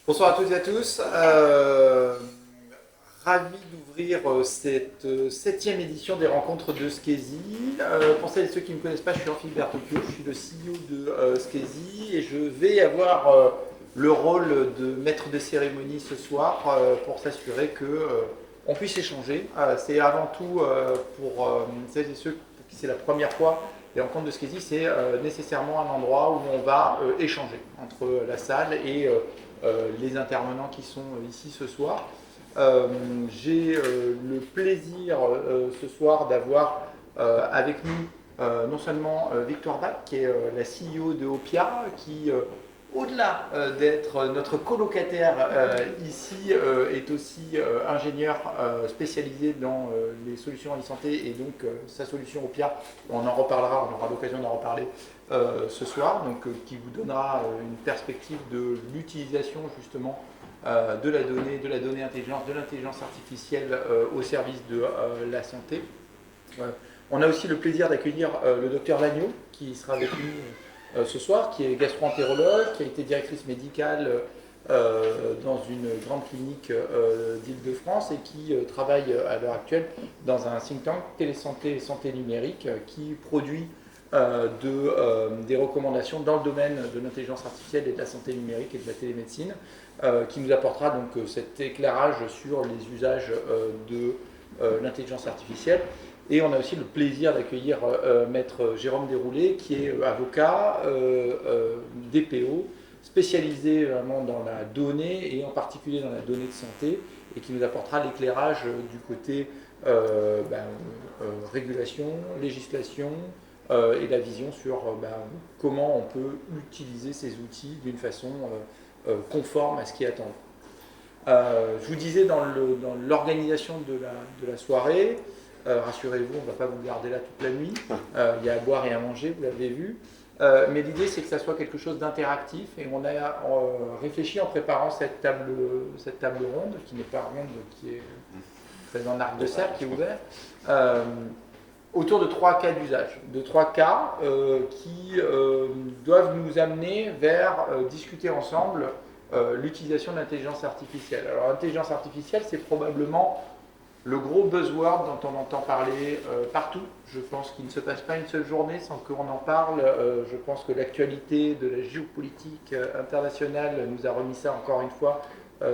Bonsoir à toutes et à tous. Ravi d'ouvrir cette septième édition des rencontres de Skesi. Pour celles et ceux qui ne me connaissent pas, je suis Amphilbert Tokyo, je suis le CEO de Skesi et je vais avoir le rôle de maître de cérémonie ce soir pour s'assurer que on puisse échanger. C'est avant tout pour celles et ceux pour qui c'est la première fois les rencontres de Skesi, c'est nécessairement un endroit où on va échanger entre la salle et les intervenants qui sont ici ce soir. J'ai le plaisir ce soir d'avoir avec nous non seulement Victoire Bach, qui est la CEO de Opia, qui, au-delà d'être notre colocataire ici, est aussi ingénieur spécialisé dans les solutions e-santé et donc sa solution Opia, on en reparlera, on aura l'occasion d'en reparler ce soir, donc qui vous donnera une perspective de l'utilisation justement de la donnée intelligente, de l'intelligence artificielle au service de la santé. On a aussi le plaisir d'accueillir le docteur Lagneau, qui sera avec nous ce soir, qui est gastro-entérologue, qui a été directrice médicale dans une grande clinique d'Île-de-France et qui travaille à l'heure actuelle dans un think tank télésanté et santé numérique qui produit des recommandations dans le domaine de l'intelligence artificielle et de la santé numérique et de la télémédecine, qui nous apportera donc cet éclairage sur les usages de l'intelligence artificielle. Et on a aussi le plaisir d'accueillir maître Jérôme Desroulés, qui est avocat, DPO, spécialisé vraiment dans la donnée, et en particulier dans la donnée de santé, et qui nous apportera l'éclairage du côté régulation, législation, et la vision sur comment on peut utiliser ces outils d'une façon conforme à ce qui est attendu. Je vous disais dans l'organisation de la soirée, rassurez-vous, on ne va pas vous garder là toute la nuit, il y a à boire et à manger, vous l'avez vu, mais l'idée c'est que ça soit quelque chose d'interactif et on a réfléchi en préparant cette table ronde, qui n'est pas ronde, qui est très en arc de cercle, qui est ouvert, autour de trois cas d'usage, de trois cas qui doivent nous amener vers discuter ensemble l'utilisation de l'intelligence artificielle. Alors l'intelligence artificielle, c'est probablement le gros buzzword dont on entend parler partout. Je pense qu'il ne se passe pas une seule journée sans qu'on en parle. Je pense que l'actualité de la géopolitique internationale nous a remis ça encore une fois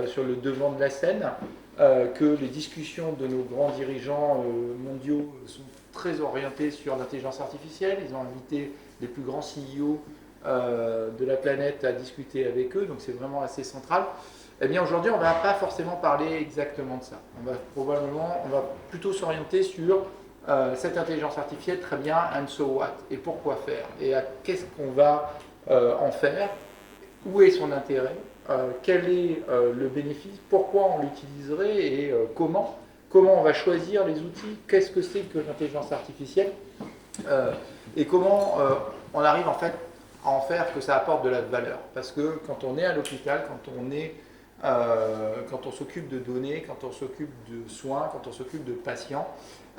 sur le devant de la scène, que les discussions de nos grands dirigeants mondiaux sont très orientées sur l'intelligence artificielle. Ils ont invité les plus grands CEO de la planète à discuter avec eux, donc c'est vraiment assez central. Eh bien aujourd'hui, on ne va pas forcément parler exactement de ça. On va plutôt s'orienter sur cette intelligence artificielle, très bien, and so what, et pourquoi faire, et qu'est-ce qu'on va en faire, où est son intérêt, quel est le bénéfice, pourquoi on l'utiliserait et comment on va choisir les outils, qu'est-ce que c'est que l'intelligence artificielle, et comment on arrive en fait à en faire que ça apporte de la valeur. Parce que quand on est à l'hôpital, quand on s'occupe de données, quand on s'occupe de soins, quand on s'occupe de patients,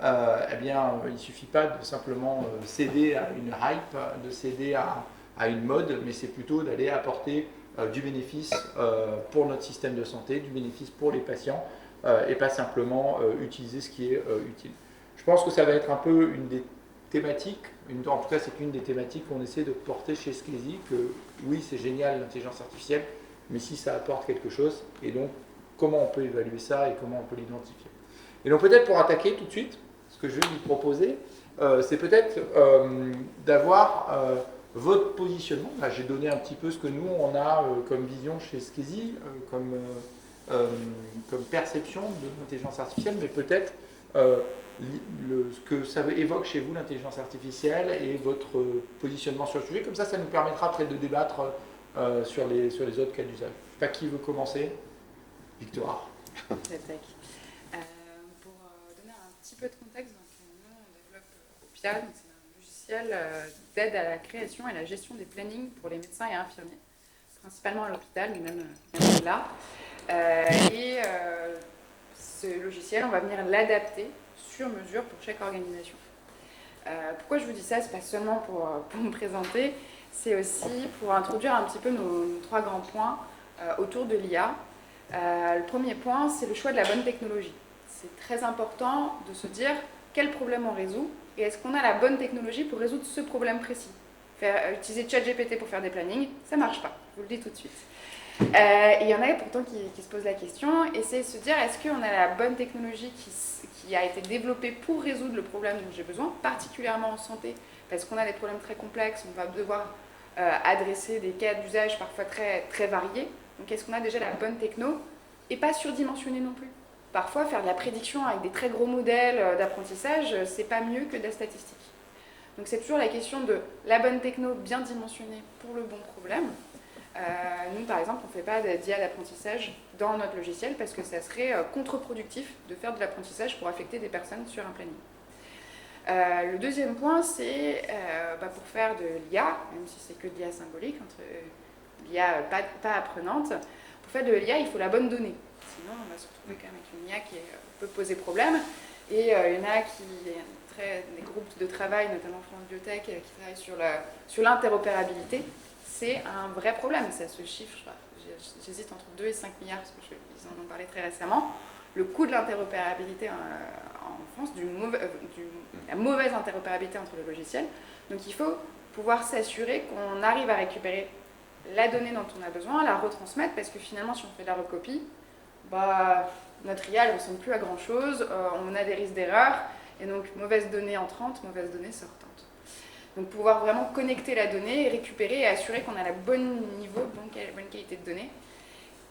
eh bien, il ne suffit pas de simplement céder à une hype, de céder à une mode, mais c'est plutôt d'aller apporter du bénéfice pour notre système de santé, du bénéfice pour les patients, et pas simplement utiliser ce qui est utile. Je pense que ça va être un peu une des thématiques, en tout cas c'est une des thématiques qu'on essaie de porter chez Skesi, que oui c'est génial l'intelligence artificielle, mais si ça apporte quelque chose, et donc comment on peut évaluer ça et comment on peut l'identifier. Et donc peut-être pour attaquer tout de suite, ce que je vais vous proposer, c'est peut-être d'avoir votre positionnement. Là, j'ai donné un petit peu ce que nous, on a comme vision chez Skesi, comme perception de l'intelligence artificielle, mais peut-être ce que ça évoque chez vous, l'intelligence artificielle, et votre positionnement sur le sujet. Comme ça nous permettra après de débattre sur les autres cas d'usage. Je ne sais pas qui veut commencer. Victoire. Pour donner un petit peu de contexte, donc, nous on développe Opia, donc c'est un logiciel d'aide à la création et à la gestion des plannings pour les médecins et infirmiers, principalement à l'hôpital, mais même là. Ce logiciel, on va venir l'adapter sur mesure pour chaque organisation. Pourquoi je vous dis ça? C'est pas seulement pour me présenter, c'est aussi pour introduire un petit peu nos trois grands points autour de l'IA. Le premier point, c'est le choix de la bonne technologie. C'est très important de se dire quel problème on résout et est-ce qu'on a la bonne technologie pour résoudre ce problème précis. Utiliser ChatGPT pour faire des plannings, ça ne marche pas, je vous le dis tout de suite. Il y en a pourtant qui se posent la question, et c'est se dire est-ce qu'on a la bonne technologie qui a été développée pour résoudre le problème dont j'ai besoin, particulièrement en santé, parce qu'on a des problèmes très complexes, on va devoir adresser des cas d'usage parfois très, très variés. Donc est-ce qu'on a déjà la bonne techno et pas surdimensionnée non plus. Parfois, faire de la prédiction avec des très gros modèles d'apprentissage, c'est pas mieux que de la statistique. Donc c'est toujours la question de la bonne techno bien dimensionnée pour le bon problème. Nous, par exemple, on ne fait pas d'IA d'apprentissage dans notre logiciel parce que ça serait contre-productif de faire de l'apprentissage pour affecter des personnes sur un planning. Le deuxième point, c'est pour faire de l'IA, même si c'est que de l'IA symbolique, l'IA pas apprenante, pour faire de l'IA, il faut la bonne donnée. Sinon, on va se retrouver quand même avec une IA qui peut poser problème. Et il y en a des groupes de travail, notamment France Biotech, qui travaillent sur l'interopérabilité. C'est un vrai problème, ça se chiffre, j'hésite entre 2 et 5 milliards, parce qu'ils en ont parlé très récemment. Le coût de l'interopérabilité en France, la mauvaise interopérabilité entre les logiciels. Donc il faut pouvoir s'assurer qu'on arrive à récupérer la donnée dont on a besoin, la retransmettre, parce que finalement, si on fait de la recopie, notre IA ne ressemble plus à grand-chose, on a des risques d'erreur, et donc mauvaise donnée entrante, mauvaise donnée sortante. Donc pouvoir vraiment connecter la donnée, récupérer et assurer qu'on a la bonne niveau, bonne qualité de données.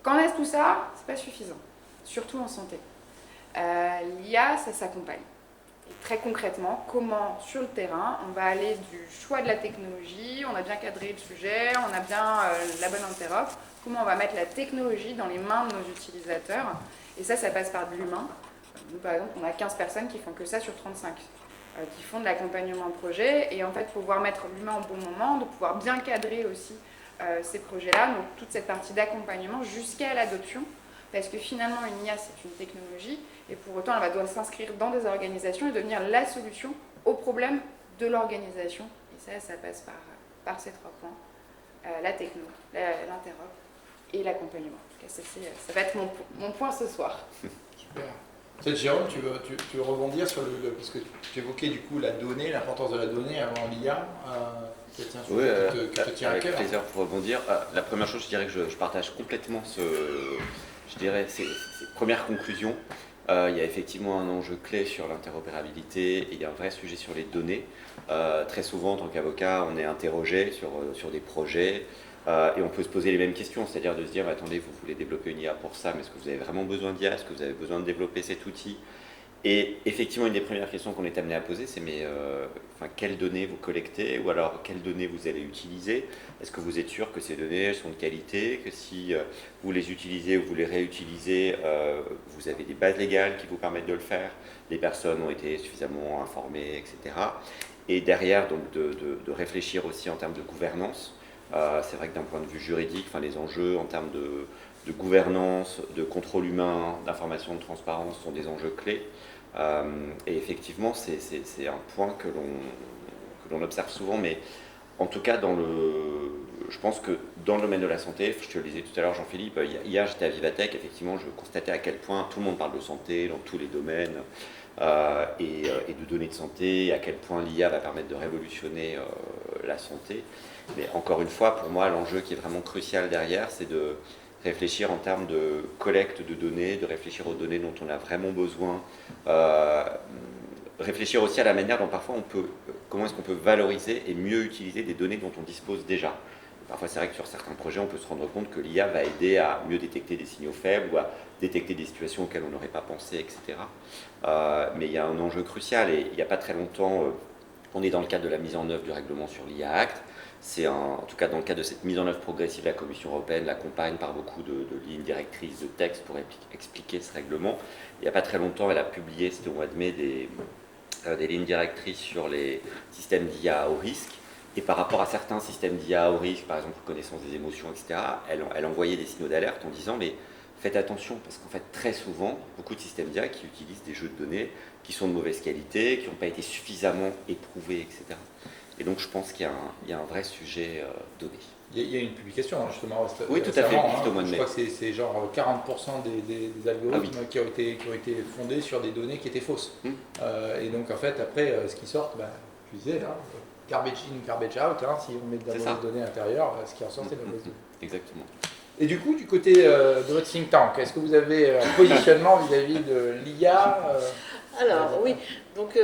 Quand on a tout ça, c'est pas suffisant, surtout en santé. L'IA, ça s'accompagne. Et très concrètement, comment sur le terrain, on va aller du choix de la technologie, on a bien cadré le sujet, on a bien la bonne interop, comment on va mettre la technologie dans les mains de nos utilisateurs. Et ça passe par de l'humain. Nous, par exemple, on a 15 personnes qui font que ça sur 35. Qui font de l'accompagnement de projet, et en fait pouvoir mettre l'humain au bon moment, de pouvoir bien cadrer aussi ces projets-là, donc toute cette partie d'accompagnement jusqu'à l'adoption, parce que finalement une IA c'est une technologie, et pour autant elle doit s'inscrire dans des organisations et devenir la solution aux problèmes de l'organisation, et ça passe par ces 3 points, la techno, l'interop et l'accompagnement. Ça va être mon point ce soir. Super. Peut-être Jérôme, tu veux rebondir sur puisque tu évoquais du coup la donnée, l'importance de la donnée avant l'IA, c'est un sujet qui te tient à cœur. Avec plaisir pour rebondir. La première chose, je dirais que je partage complètement ces premières conclusions. Il y a effectivement un enjeu clé sur l'interopérabilité et il y a un vrai sujet sur les données. Très souvent, en tant qu'avocat, on est interrogé sur des projets. Et on peut se poser les mêmes questions, c'est-à-dire de se dire, attendez, vous voulez développer une IA pour ça, mais est-ce que vous avez vraiment besoin d'IA? Est-ce que vous avez besoin de développer cet outil? Et effectivement, une des premières questions qu'on est amené à poser, c'est quelles données vous collectez, ou alors quelles données vous allez utiliser? Est-ce que vous êtes sûr que ces données sont de qualité, que si vous les utilisez ou vous les réutilisez, vous avez des bases légales qui vous permettent de le faire, les personnes ont été suffisamment informées, etc. Et derrière, donc, de réfléchir aussi en termes de gouvernance. C'est vrai que d'un point de vue juridique, les enjeux en termes de gouvernance, de contrôle humain, d'information, de transparence sont des enjeux clés. Et effectivement, c'est un point que l'on observe souvent, mais en tout cas, je pense que dans le domaine de la santé, je te le disais tout à l'heure, Jean-Philippe, hier j'étais à Vivatech, effectivement, je constatais à quel point tout le monde parle de santé dans tous les domaines et de données de santé, et à quel point l'IA va permettre de révolutionner la santé. Mais encore une fois, pour moi, l'enjeu qui est vraiment crucial derrière, c'est de réfléchir en termes de collecte de données, de réfléchir aux données dont on a vraiment besoin, réfléchir aussi à la manière dont parfois comment est-ce qu'on peut valoriser et mieux utiliser des données dont on dispose déjà. Parfois, c'est vrai que sur certains projets, on peut se rendre compte que l'IA va aider à mieux détecter des signaux faibles ou à détecter des situations auxquelles on n'aurait pas pensé, etc. Mais il y a un enjeu crucial, et il n'y a pas très longtemps, on est dans le cadre de la mise en œuvre du règlement sur l'IA Act. En tout cas, dans le cadre de cette mise en œuvre progressive, la Commission européenne l'accompagne par beaucoup de lignes directrices, de textes pour expliquer ce règlement. Il n'y a pas très longtemps, elle a publié, c'était au mois de mai, des lignes directrices sur les systèmes d'IA à haut risque. Et par rapport à certains systèmes d'IA à haut risque, par exemple reconnaissance des émotions, etc., elle envoyait des signaux d'alerte en disant, mais faites attention, parce qu'en fait, très souvent, beaucoup de systèmes d'IA qui utilisent des jeux de données qui sont de mauvaise qualité, qui n'ont pas été suffisamment éprouvés, etc. Et donc je pense qu'il y a un vrai sujet donné. Il y a une publication justement Oui, tout à fait, récemment, juste au mois de je mai. crois que c'est genre 40% des algorithmes qui ont été fondés sur des données qui étaient fausses. Et donc en fait après ce qui sort, tu disais, garbage in, garbage out, si on met de la mauvaise donnée à l'intérieur, ce qui ressort c'est de la mauvaise donnée. Exactement. Et du coup, du côté de votre think tank, est-ce que vous avez un positionnement vis-à-vis de l'IA Alors oui, donc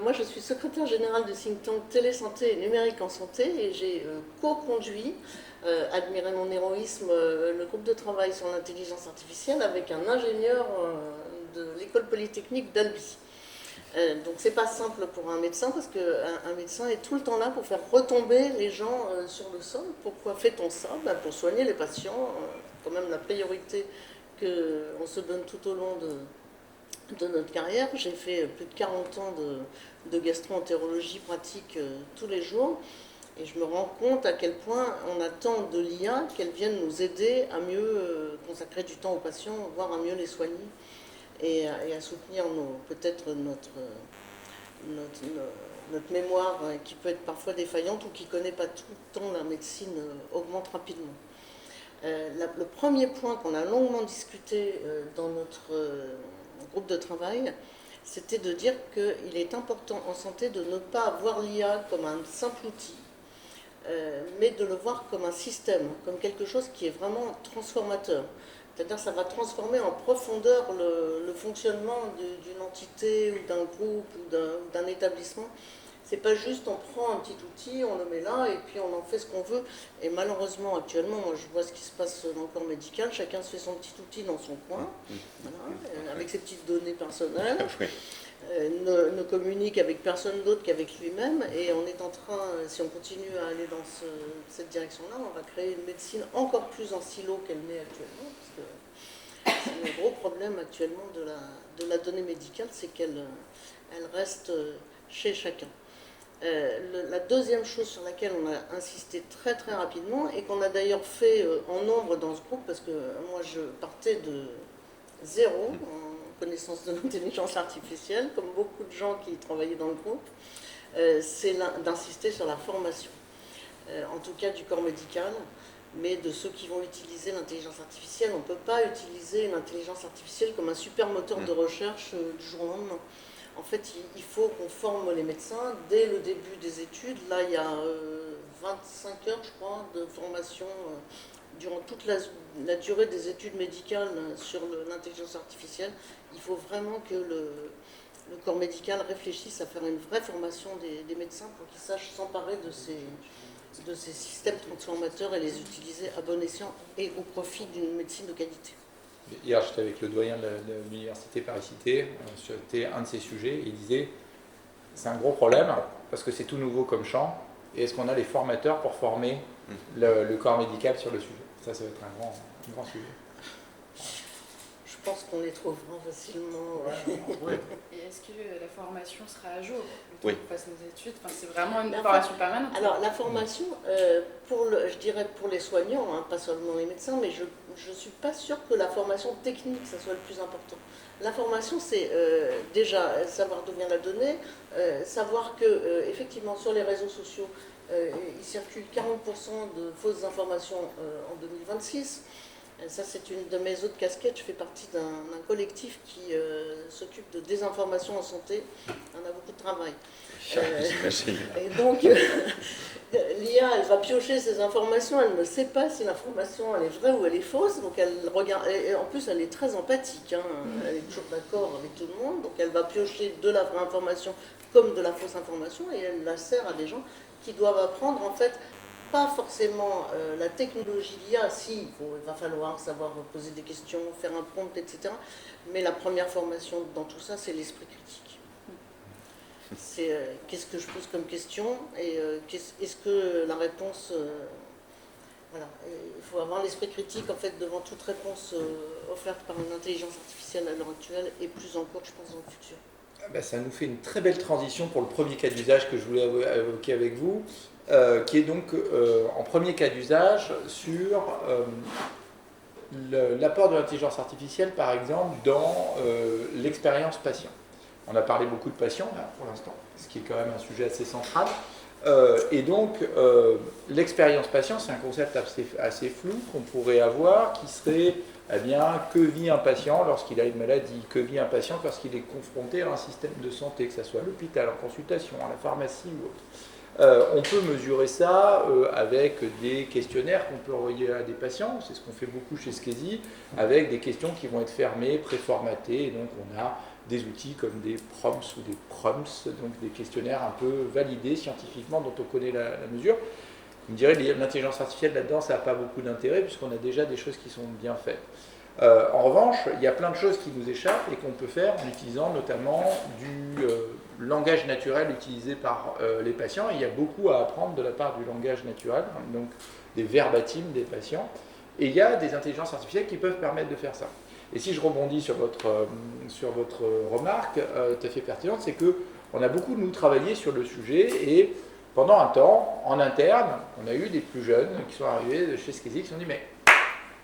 moi je suis secrétaire générale du think tank Télésanté et Numérique en Santé et j'ai co-conduit, admirez mon héroïsme, le groupe de travail sur l'intelligence artificielle avec un ingénieur de l'école polytechnique d'Albi. Donc c'est pas simple pour un médecin parce qu'un médecin est tout le temps là pour faire retomber les gens sur le sol. Pourquoi fait-on ça? Pour soigner les patients, quand même la priorité qu'on se donne tout au long de notre carrière. J'ai fait plus de 40 ans de gastro-entérologie pratique tous les jours et je me rends compte à quel point on attend de l'IA qu'elle vienne nous aider à mieux consacrer du temps aux patients, voire à mieux les soigner et à soutenir peut-être notre mémoire qui peut être parfois défaillante ou qui ne connaît pas tout le temps la médecine augmente rapidement. Le premier point qu'on a longuement discuté dans notre groupe de travail, c'était de dire qu'il est important en santé de ne pas voir l'IA comme un simple outil, mais de le voir comme un système, comme quelque chose qui est vraiment transformateur. C'est-à-dire que ça va transformer en profondeur le fonctionnement d'une entité ou d'un groupe ou d'un établissement. C'est pas juste on prend un petit outil, on le met là et puis on en fait ce qu'on veut. Et malheureusement actuellement, moi je vois ce qui se passe dans le corps médical, chacun se fait son petit outil dans son coin, voilà, avec ses petites données personnelles, ne communique avec personne d'autre qu'avec lui-même. Et on est en train, si on continue à aller dans cette direction-là, on va créer une médecine encore plus en silo qu'elle n'est actuellement. Parce que c'est le gros problème actuellement de la donnée médicale, c'est qu'elle reste chez chacun. La deuxième chose sur laquelle on a insisté très très rapidement et qu'on a d'ailleurs fait en nombre dans ce groupe, parce que moi je partais de zéro en connaissance de l'intelligence artificielle, comme beaucoup de gens qui travaillaient dans le groupe, c'est d'insister sur la formation, en tout cas du corps médical, mais de ceux qui vont utiliser l'intelligence artificielle. On ne peut pas utiliser l'intelligence artificielle comme un super moteur de recherche du jour au lendemain. En fait, il faut qu'on forme les médecins dès le début des études. Là, il y a 25 heures, je crois, de formation durant toute la durée des études médicales sur l'intelligence artificielle. Il faut vraiment que le corps médical réfléchisse à faire une vraie formation des médecins pour qu'ils sachent s'emparer de ces systèmes transformateurs et les utiliser à bon escient et au profit d'une médecine de qualité. Hier, j'étais avec le doyen de l'université Paris-Cité, c'était un de ces sujets, il disait c'est un gros problème parce que c'est tout nouveau comme champ, et est-ce qu'on a les formateurs pour former le corps médical sur le sujet? Ça va être un grand sujet. Je pense qu'on les trouvera facilement. Ouais. Et est-ce que la formation sera à jour Oui. qu'on fasse nos études? C'est vraiment une formation permanente. Alors la formation, je dirais pour les soignants, pas seulement les médecins, mais je ne suis pas sûre que la formation technique, ça soit le plus important. La formation, c'est déjà savoir d'où vient la donnée, savoir que effectivement sur les réseaux sociaux, il circule 40% de fausses informations en 2026. Ça, c'est une de mes autres casquettes. Je fais partie d'un collectif qui s'occupe de désinformation en santé. On a beaucoup de travail. Et donc, l'IA, elle va piocher ces informations. Elle ne sait pas si l'information elle est vraie ou elle est fausse. Donc, elle regarde. Et en plus, elle est très empathique. Elle est toujours d'accord avec tout le monde. Donc, elle va piocher de la vraie information comme de la fausse information et elle la sert à des gens qui doivent apprendre en fait. Pas forcément la technologie d'IA, il va falloir savoir poser des questions, faire un prompt, etc. Mais la première formation dans tout ça, c'est l'esprit critique. C'est qu'est-ce que je pose comme question et est-ce que la réponse... voilà, il faut avoir l'esprit critique en fait devant toute réponse offerte par une intelligence artificielle à l'heure actuelle et plus encore, je pense, dans le futur. Ça nous fait une très belle transition pour le premier cas d'usage que je voulais évoquer avec vous, qui est donc en premier cas d'usage sur l'apport de l'intelligence artificielle, par exemple, dans l'expérience patient. On a parlé beaucoup de patients, là, pour l'instant, ce qui est quand même un sujet assez central. Et donc, l'expérience patient, c'est un concept assez flou qu'on pourrait avoir, qui serait, eh bien, que vit un patient lorsqu'il a une maladie, que vit un patient lorsqu'il est confronté à un système de santé, que ce soit à l'hôpital, en consultation, à la pharmacie ou autre. On peut mesurer ça avec des questionnaires qu'on peut envoyer à des patients, c'est ce qu'on fait beaucoup chez Skesi, avec des questions qui vont être fermées, préformatées, et donc on a des outils comme des PROMS ou des PROMS, donc des questionnaires un peu validés scientifiquement dont on connaît la mesure. Vous me direz, l'intelligence artificielle là-dedans, ça n'a pas beaucoup d'intérêt puisqu'on a déjà des choses qui sont bien faites. En revanche, il y a plein de choses qui nous échappent et qu'on peut faire en utilisant notamment du langage naturel utilisé par les patients. Et il y a beaucoup à apprendre de la part du langage naturel, donc des verbatims des patients. Et il y a des intelligences artificielles qui peuvent permettre de faire ça. Et si je rebondis sur votre remarque tout à fait pertinente, c'est qu'on a beaucoup, nous, travaillé sur le sujet et pendant un temps, en interne, on a eu des plus jeunes qui sont arrivés de chez Skesi qui se sont dit « mais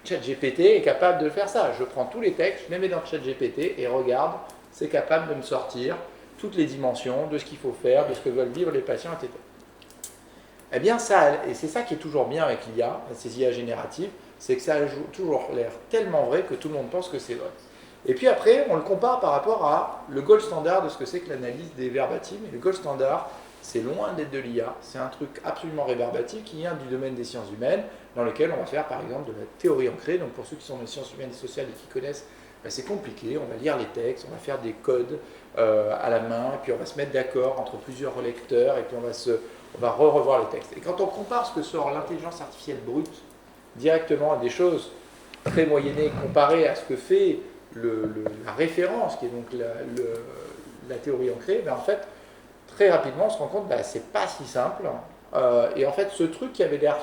ChatGPT est capable de faire ça. Je prends tous les textes, je les mets dans ChatGPT et regarde, c'est capable de me sortir toutes les dimensions de ce qu'il faut faire, de ce que veulent vivre les patients, etc. » Eh bien, ça, et c'est ça qui est toujours bien avec l'IA, ces IA génératives, c'est que ça a toujours l'air tellement vrai que tout le monde pense que c'est vrai. Et puis après, on le compare par rapport à le gold standard de ce que c'est que l'analyse des verbatims. Et le gold standard, c'est loin d'être de l'IA, c'est un truc absolument rébarbatif qui vient du domaine des sciences humaines, dans lequel on va faire par exemple de la théorie ancrée. Donc pour ceux qui sont dans les sciences humaines et sociales et qui connaissent, ben c'est compliqué, on va lire les textes, on va faire des codes à la main, et puis on va se mettre d'accord entre plusieurs lecteurs, et puis on va revoir les textes. Et quand on compare ce que sort l'intelligence artificielle brute directement à des choses très moyennées comparées à ce que fait la référence, qui est donc la théorie ancrée, ben en fait, très rapidement, on se rend compte que c'est pas si simple. Et en fait, ce truc qui avait l'air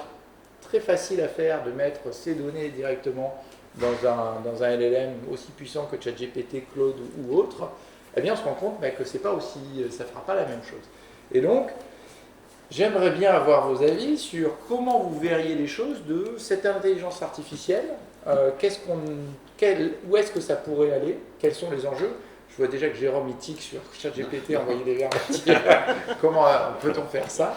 très facile à faire, de mettre ces données directement dans un LLM aussi puissant que ChatGPT, Claude ou autre, eh bien, on se rend compte que c'est pas aussi, ça ne fera pas la même chose. Et donc, j'aimerais bien avoir vos avis sur comment vous verriez les choses de cette intelligence artificielle. Où est-ce que ça pourrait aller? Quels sont les enjeux? Je vois déjà que Jérôme tique sur ChatGPT, envoyer des verbes. Comment peut-on faire ça?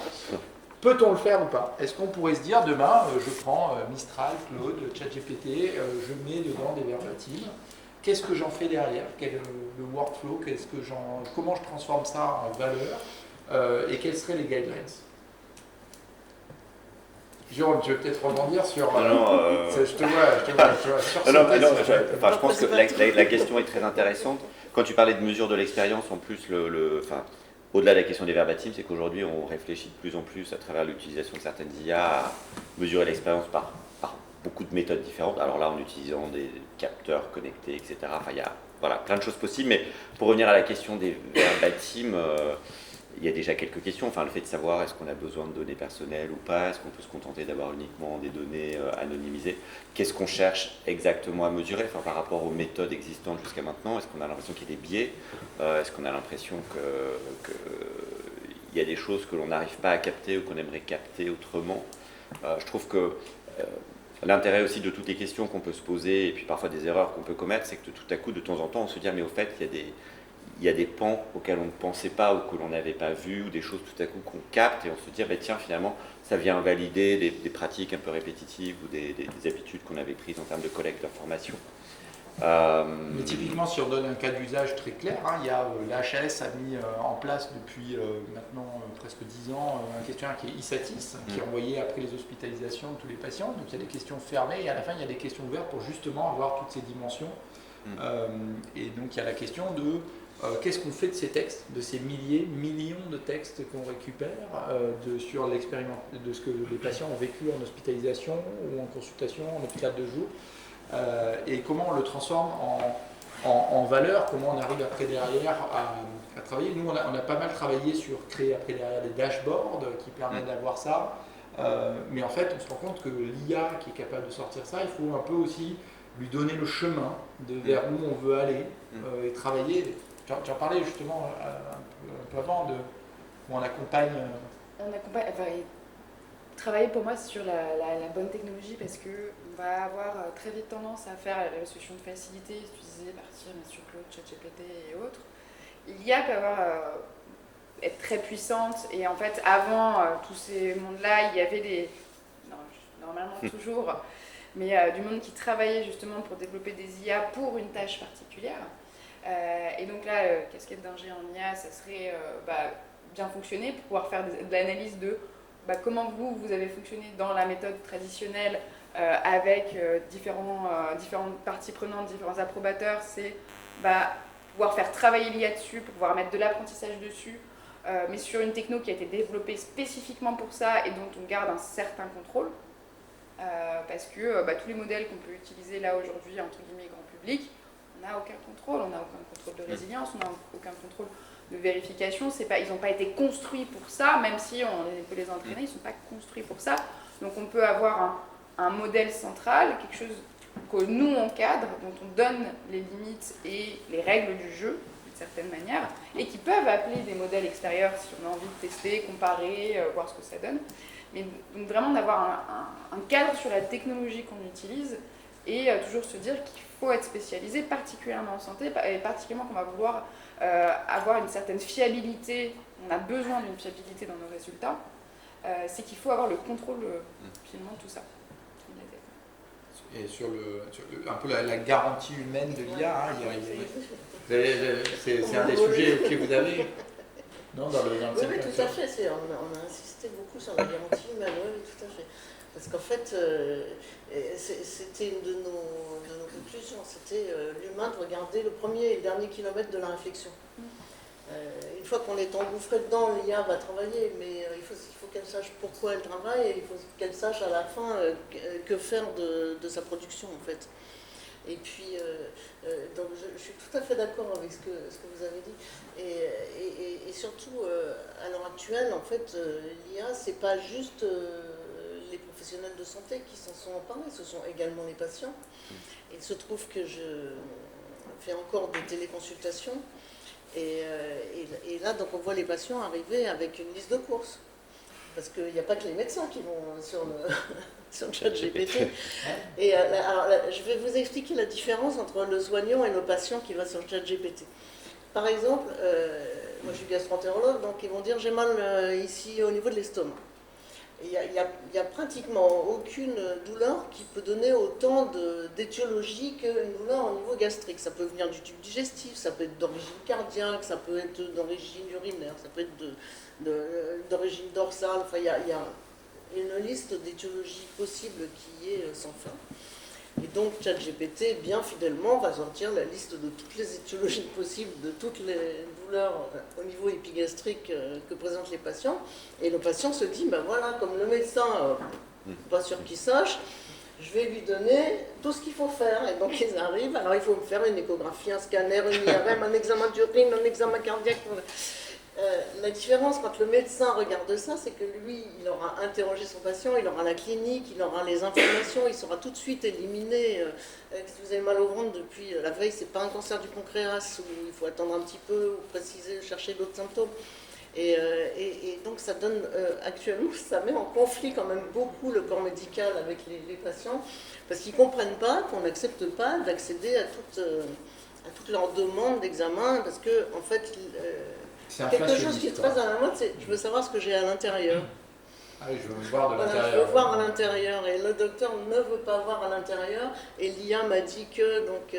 Peut-on le faire ou pas? Est-ce qu'on pourrait se dire demain, je prends Mistral, Claude, ChatGPT, je mets dedans des verbatims. Qu'est-ce que j'en fais derrière? Quel est le workflow? Comment je transforme ça en valeur? Et quels seraient les guidelines? Jérôme, tu veux peut-être rebondir sur... je te vois je pense que la question est très intéressante. Quand tu parlais de mesure de l'expérience, en plus, au-delà de la question des verbatims, c'est qu'aujourd'hui, on réfléchit de plus en plus à travers l'utilisation de certaines IA à mesurer l'expérience par beaucoup de méthodes différentes. Alors là, en utilisant des capteurs connectés, etc. Enfin, il y a plein de choses possibles. Mais pour revenir à la question des verbatims, il y a déjà quelques questions. Enfin, le fait de savoir est-ce qu'on a besoin de données personnelles ou pas, est-ce qu'on peut se contenter d'avoir uniquement des données anonymisées, qu'est-ce qu'on cherche exactement à mesurer par rapport aux méthodes existantes jusqu'à maintenant, est-ce qu'on a l'impression qu'il y a des biais, est-ce qu'on a l'impression qu'il y a des choses que l'on n'arrive pas à capter ou qu'on aimerait capter autrement. Je trouve que l'intérêt aussi de toutes les questions qu'on peut se poser et puis parfois des erreurs qu'on peut commettre, c'est que tout à coup, de temps en temps, on se dit mais au fait, il y a des pans auxquels on ne pensait pas ou que l'on n'avait pas vu, ou des choses tout à coup qu'on capte, et on se dit, tiens, finalement, ça vient valider des pratiques un peu répétitives ou des habitudes qu'on avait prises en termes de collecte d'informations. Mais typiquement, si on donne un cas d'usage très clair, il y a l'HAS a mis en place depuis maintenant presque 10 ans un questionnaire qui est ISATIS, qui est envoyé après les hospitalisations de tous les patients. Donc il y a des questions fermées, et à la fin, il y a des questions ouvertes pour justement avoir toutes ces dimensions. Et donc il y a la question de qu'est-ce qu'on fait de ces textes, de ces millions de textes qu'on récupère sur l'expérience de ce que les patients ont vécu en hospitalisation ou en consultation, en hôpital de jour, et comment on le transforme en valeur, comment on arrive après derrière à travailler. Nous, on a pas mal travaillé sur créer après derrière des dashboards qui permettent d'avoir ça, mais en fait, on se rend compte que l'IA qui est capable de sortir ça, il faut un peu aussi lui donner le chemin vers où on veut aller et travailler. Tu en parlais justement un peu avant, où on accompagne... Travailler pour moi sur la bonne technologie, parce qu'on va avoir très vite tendance à faire la solution de facilité, utilisée, partir sur Claude, ChatGPT et autres. L'IA peut avoir être très puissante. Et en fait, avant tous ces mondes-là, il y avait normalement toujours, mais du monde qui travaillait justement pour développer des IA pour une tâche particulière. Et donc là, casquette d'ingé en IA, ça serait bien fonctionner pour pouvoir faire de l'analyse de comment vous avez fonctionné dans la méthode traditionnelle avec différentes parties prenantes, différents approbateurs. C'est pouvoir faire travailler l'IA dessus, pour pouvoir mettre de l'apprentissage dessus, mais sur une techno qui a été développée spécifiquement pour ça et dont on garde un certain contrôle. Parce que tous les modèles qu'on peut utiliser là aujourd'hui, entre guillemets, grand public, on n'a aucun contrôle. On n'a aucun contrôle de résilience, on n'a aucun contrôle de vérification. Ils n'ont pas été construits pour ça, même si on peut les entraîner, ils ne sont pas construits pour ça. Donc on peut avoir un modèle central, quelque chose que nous on cadre, dont on donne les limites et les règles du jeu, d'une certaine manière, et qui peuvent appeler des modèles extérieurs si on a envie de tester, comparer, voir ce que ça donne. Mais donc vraiment d'avoir un cadre sur la technologie qu'on utilise et toujours se dire qu'il faut être spécialisé, particulièrement en santé, et particulièrement qu'on va vouloir avoir une certaine fiabilité, on a besoin d'une fiabilité dans nos résultats, c'est qu'il faut avoir le contrôle finalement de tout ça. Et sur un peu la garantie humaine de l'IA, c'est un des sujets que vous avez dans le secteur. Oui, tout à fait. On a insisté beaucoup sur la garantie humaine, oui, tout à fait. Parce qu'en fait, c'était une de nos conclusions, c'était l'humain de regarder le premier et le dernier kilomètre de la réflexion. Une fois qu'on est engouffré dedans, l'IA va travailler, mais il faut qu'elle sache pourquoi elle travaille et il faut qu'elle sache à la fin que faire de sa production, en fait. Et puis, donc je suis tout à fait d'accord avec ce que vous avez dit. Et surtout, à l'heure actuelle, en fait, l'IA, c'est pas juste les professionnels de santé qui s'en sont emparés, ce sont également les patients. Il se trouve que je fais encore des téléconsultations. Et là, donc, on voit les patients arriver avec une liste de courses. Parce qu'il n'y a pas que les médecins qui vont sur le ChatGPT. Et alors, je vais vous expliquer la différence entre le soignant et le patient qui va sur le ChatGPT. Par exemple, moi je suis gastro-entérologue, donc ils vont dire j'ai mal ici au niveau de l'estomac. Il n'y a pratiquement aucune douleur qui peut donner autant d'étiologie qu'une douleur au niveau gastrique. Ça peut venir du tube digestif, ça peut être d'origine cardiaque, ça peut être d'origine urinaire, ça peut être d'origine dorsale. Enfin, il y a une liste d'étiologies possibles qui est sans fin. Et donc ChatGPT, bien fidèlement, va sortir la liste de toutes les étiologies possibles, de toutes les douleurs au niveau épigastrique que présentent les patients. Et le patient se dit, ben voilà, comme le médecin, pas sûr qu'il sache, je vais lui donner tout ce qu'il faut faire. Et donc ils arrivent, alors il faut me faire une échographie, un scanner, une IRM, un examen d'urine, un examen cardiaque. La différence quand le médecin regarde ça, c'est que lui, il aura interrogé son patient, il aura la clinique, il aura les informations, il saura tout de suite éliminer. Si vous avez mal au ventre depuis la veille, c'est pas un cancer du pancréas où il faut attendre un petit peu ou préciser, chercher d'autres symptômes. Et donc ça donne actuellement, ça met en conflit quand même beaucoup le corps médical avec les patients, parce qu'ils ne comprennent pas qu'on n'accepte pas d'accéder à toutes leurs demandes d'examen, parce que en fait, quelque chose qui est très à la mode, c'est je veux savoir ce que j'ai à l'intérieur. Ah oui, je veux voir de Voilà, l'intérieur. je veux voir à l'intérieur, et le docteur ne veut pas voir à l'intérieur, et l'IA m'a dit que, donc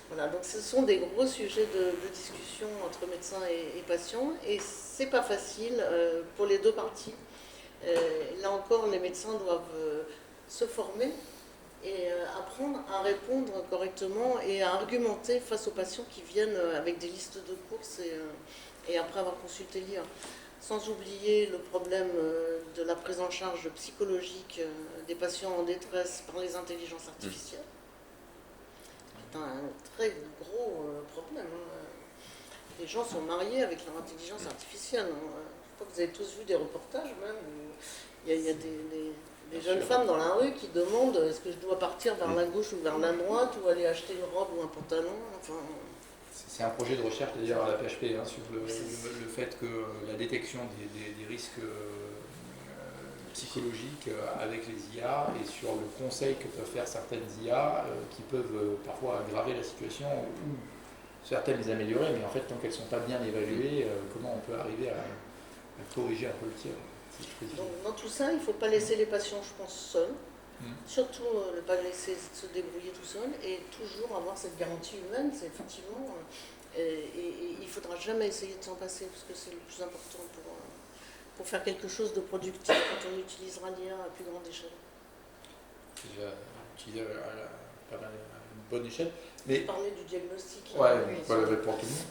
voilà, donc ce sont des gros sujets de discussion entre médecins et patients, et c'est pas facile pour les deux parties. Là encore, les médecins doivent se former et apprendre à répondre correctement et à argumenter face aux patients qui viennent avec des listes de courses et après avoir consulté l'IA. Sans oublier le problème de la prise en charge psychologique des patients en détresse par les intelligences artificielles. C'est un très gros problème. Les gens sont mariés avec leur intelligence artificielle. Je crois que vous avez tous vu des reportages même où il y a des jeunes femmes dans la rue qui demandent est-ce que je dois partir vers la gauche ou vers la droite ou aller acheter une robe ou un pantalon. Enfin, c'est un projet de recherche d'ailleurs à la PHP sur le fait que la détection des risques psychologiques avec les IA et sur le conseil que peuvent faire certaines IA qui peuvent parfois aggraver la situation ou certaines les améliorer, mais en fait, tant qu'elles ne sont pas bien évaluées, comment on peut arriver à corriger un peu le tir? Donc, dans tout ça, il ne faut pas laisser les patients, je pense, seuls. Surtout ne pas les laisser se débrouiller tout seuls et toujours avoir cette garantie humaine. C'est effectivement. Et il ne faudra jamais essayer de s'en passer parce que c'est le plus important pour faire quelque chose de productif quand on utilisera l'IA à plus grande échelle. Déjà utilisé à une bonne échelle. Mais parler du diagnostic. Ouais, pas le pour tout le monde.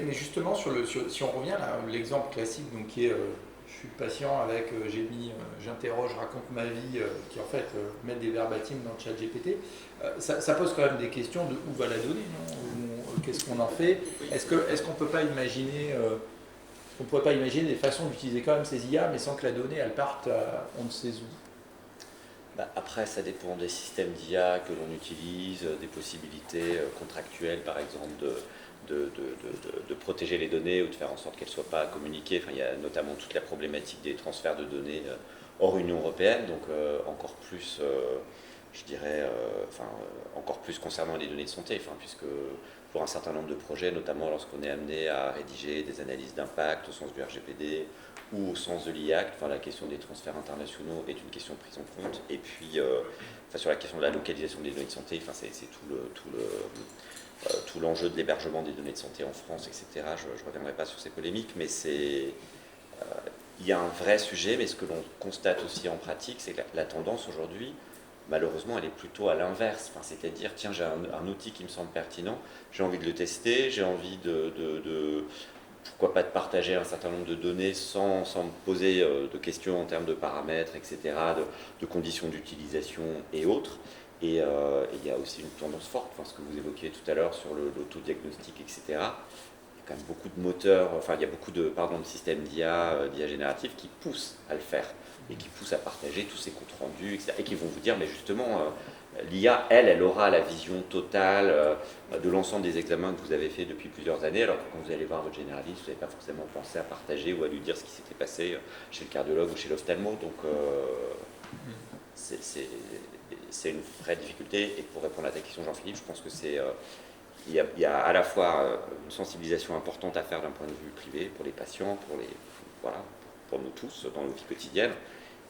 Mais justement, si on revient à l'exemple classique, donc qui est je suis patient avec, j'interroge, raconte ma vie, qui en fait met des verbatims dans le chat GPT, ça pose quand même des questions de où va la donnée, non? Qu'est-ce qu'on en fait? Est-ce qu'on peut pas imaginer, on pourrait pas imaginer des façons d'utiliser quand même ces IA, mais sans que la donnée elle parte on ne sait où? Après, ça dépend des systèmes d'IA que l'on utilise, des possibilités contractuelles, par exemple, de protéger les données ou de faire en sorte qu'elles ne soient pas communiquées. Enfin, il y a notamment toute la problématique des transferts de données hors Union européenne, donc encore plus, je dirais, encore plus concernant les données de santé, puisque pour un certain nombre de projets, notamment lorsqu'on est amené à rédiger des analyses d'impact au sens du RGPD ou au sens de l'IACT, la question des transferts internationaux est une question prise en compte. Et puis, sur la question de la localisation des données de santé, c'est tout l'enjeu de l'hébergement des données de santé en France, etc. Je ne reviendrai pas sur ces polémiques, mais il y a un vrai sujet, mais ce que l'on constate aussi en pratique, c'est que la tendance aujourd'hui, malheureusement, elle est plutôt à l'inverse. C'est-à-dire, tiens, j'ai un outil qui me semble pertinent, j'ai envie de le tester, j'ai envie pourquoi pas de partager un certain nombre de données sans me poser de questions en termes de paramètres, etc., de conditions d'utilisation et autres. Et il y a aussi une tendance forte, ce que vous évoquiez tout à l'heure sur l'autodiagnostic, etc. Il y a quand même beaucoup de moteurs, il y a beaucoup de systèmes d'IA génératifs qui poussent à le faire et qui poussent à partager tous ces comptes rendus, etc. Et qui vont vous dire, mais justement, l'IA, elle aura la vision totale de l'ensemble des examens que vous avez fait depuis plusieurs années, alors que quand vous allez voir votre généraliste, vous n'avez pas forcément pensé à partager ou à lui dire ce qui s'était passé chez le cardiologue ou chez l'ophtalmo. Donc, c'est une vraie difficulté. Et pour répondre à ta question, Jean-Philippe, je pense que il y a à la fois une sensibilisation importante à faire d'un point de vue privé pour les patients, pour nous tous dans nos vies quotidiennes,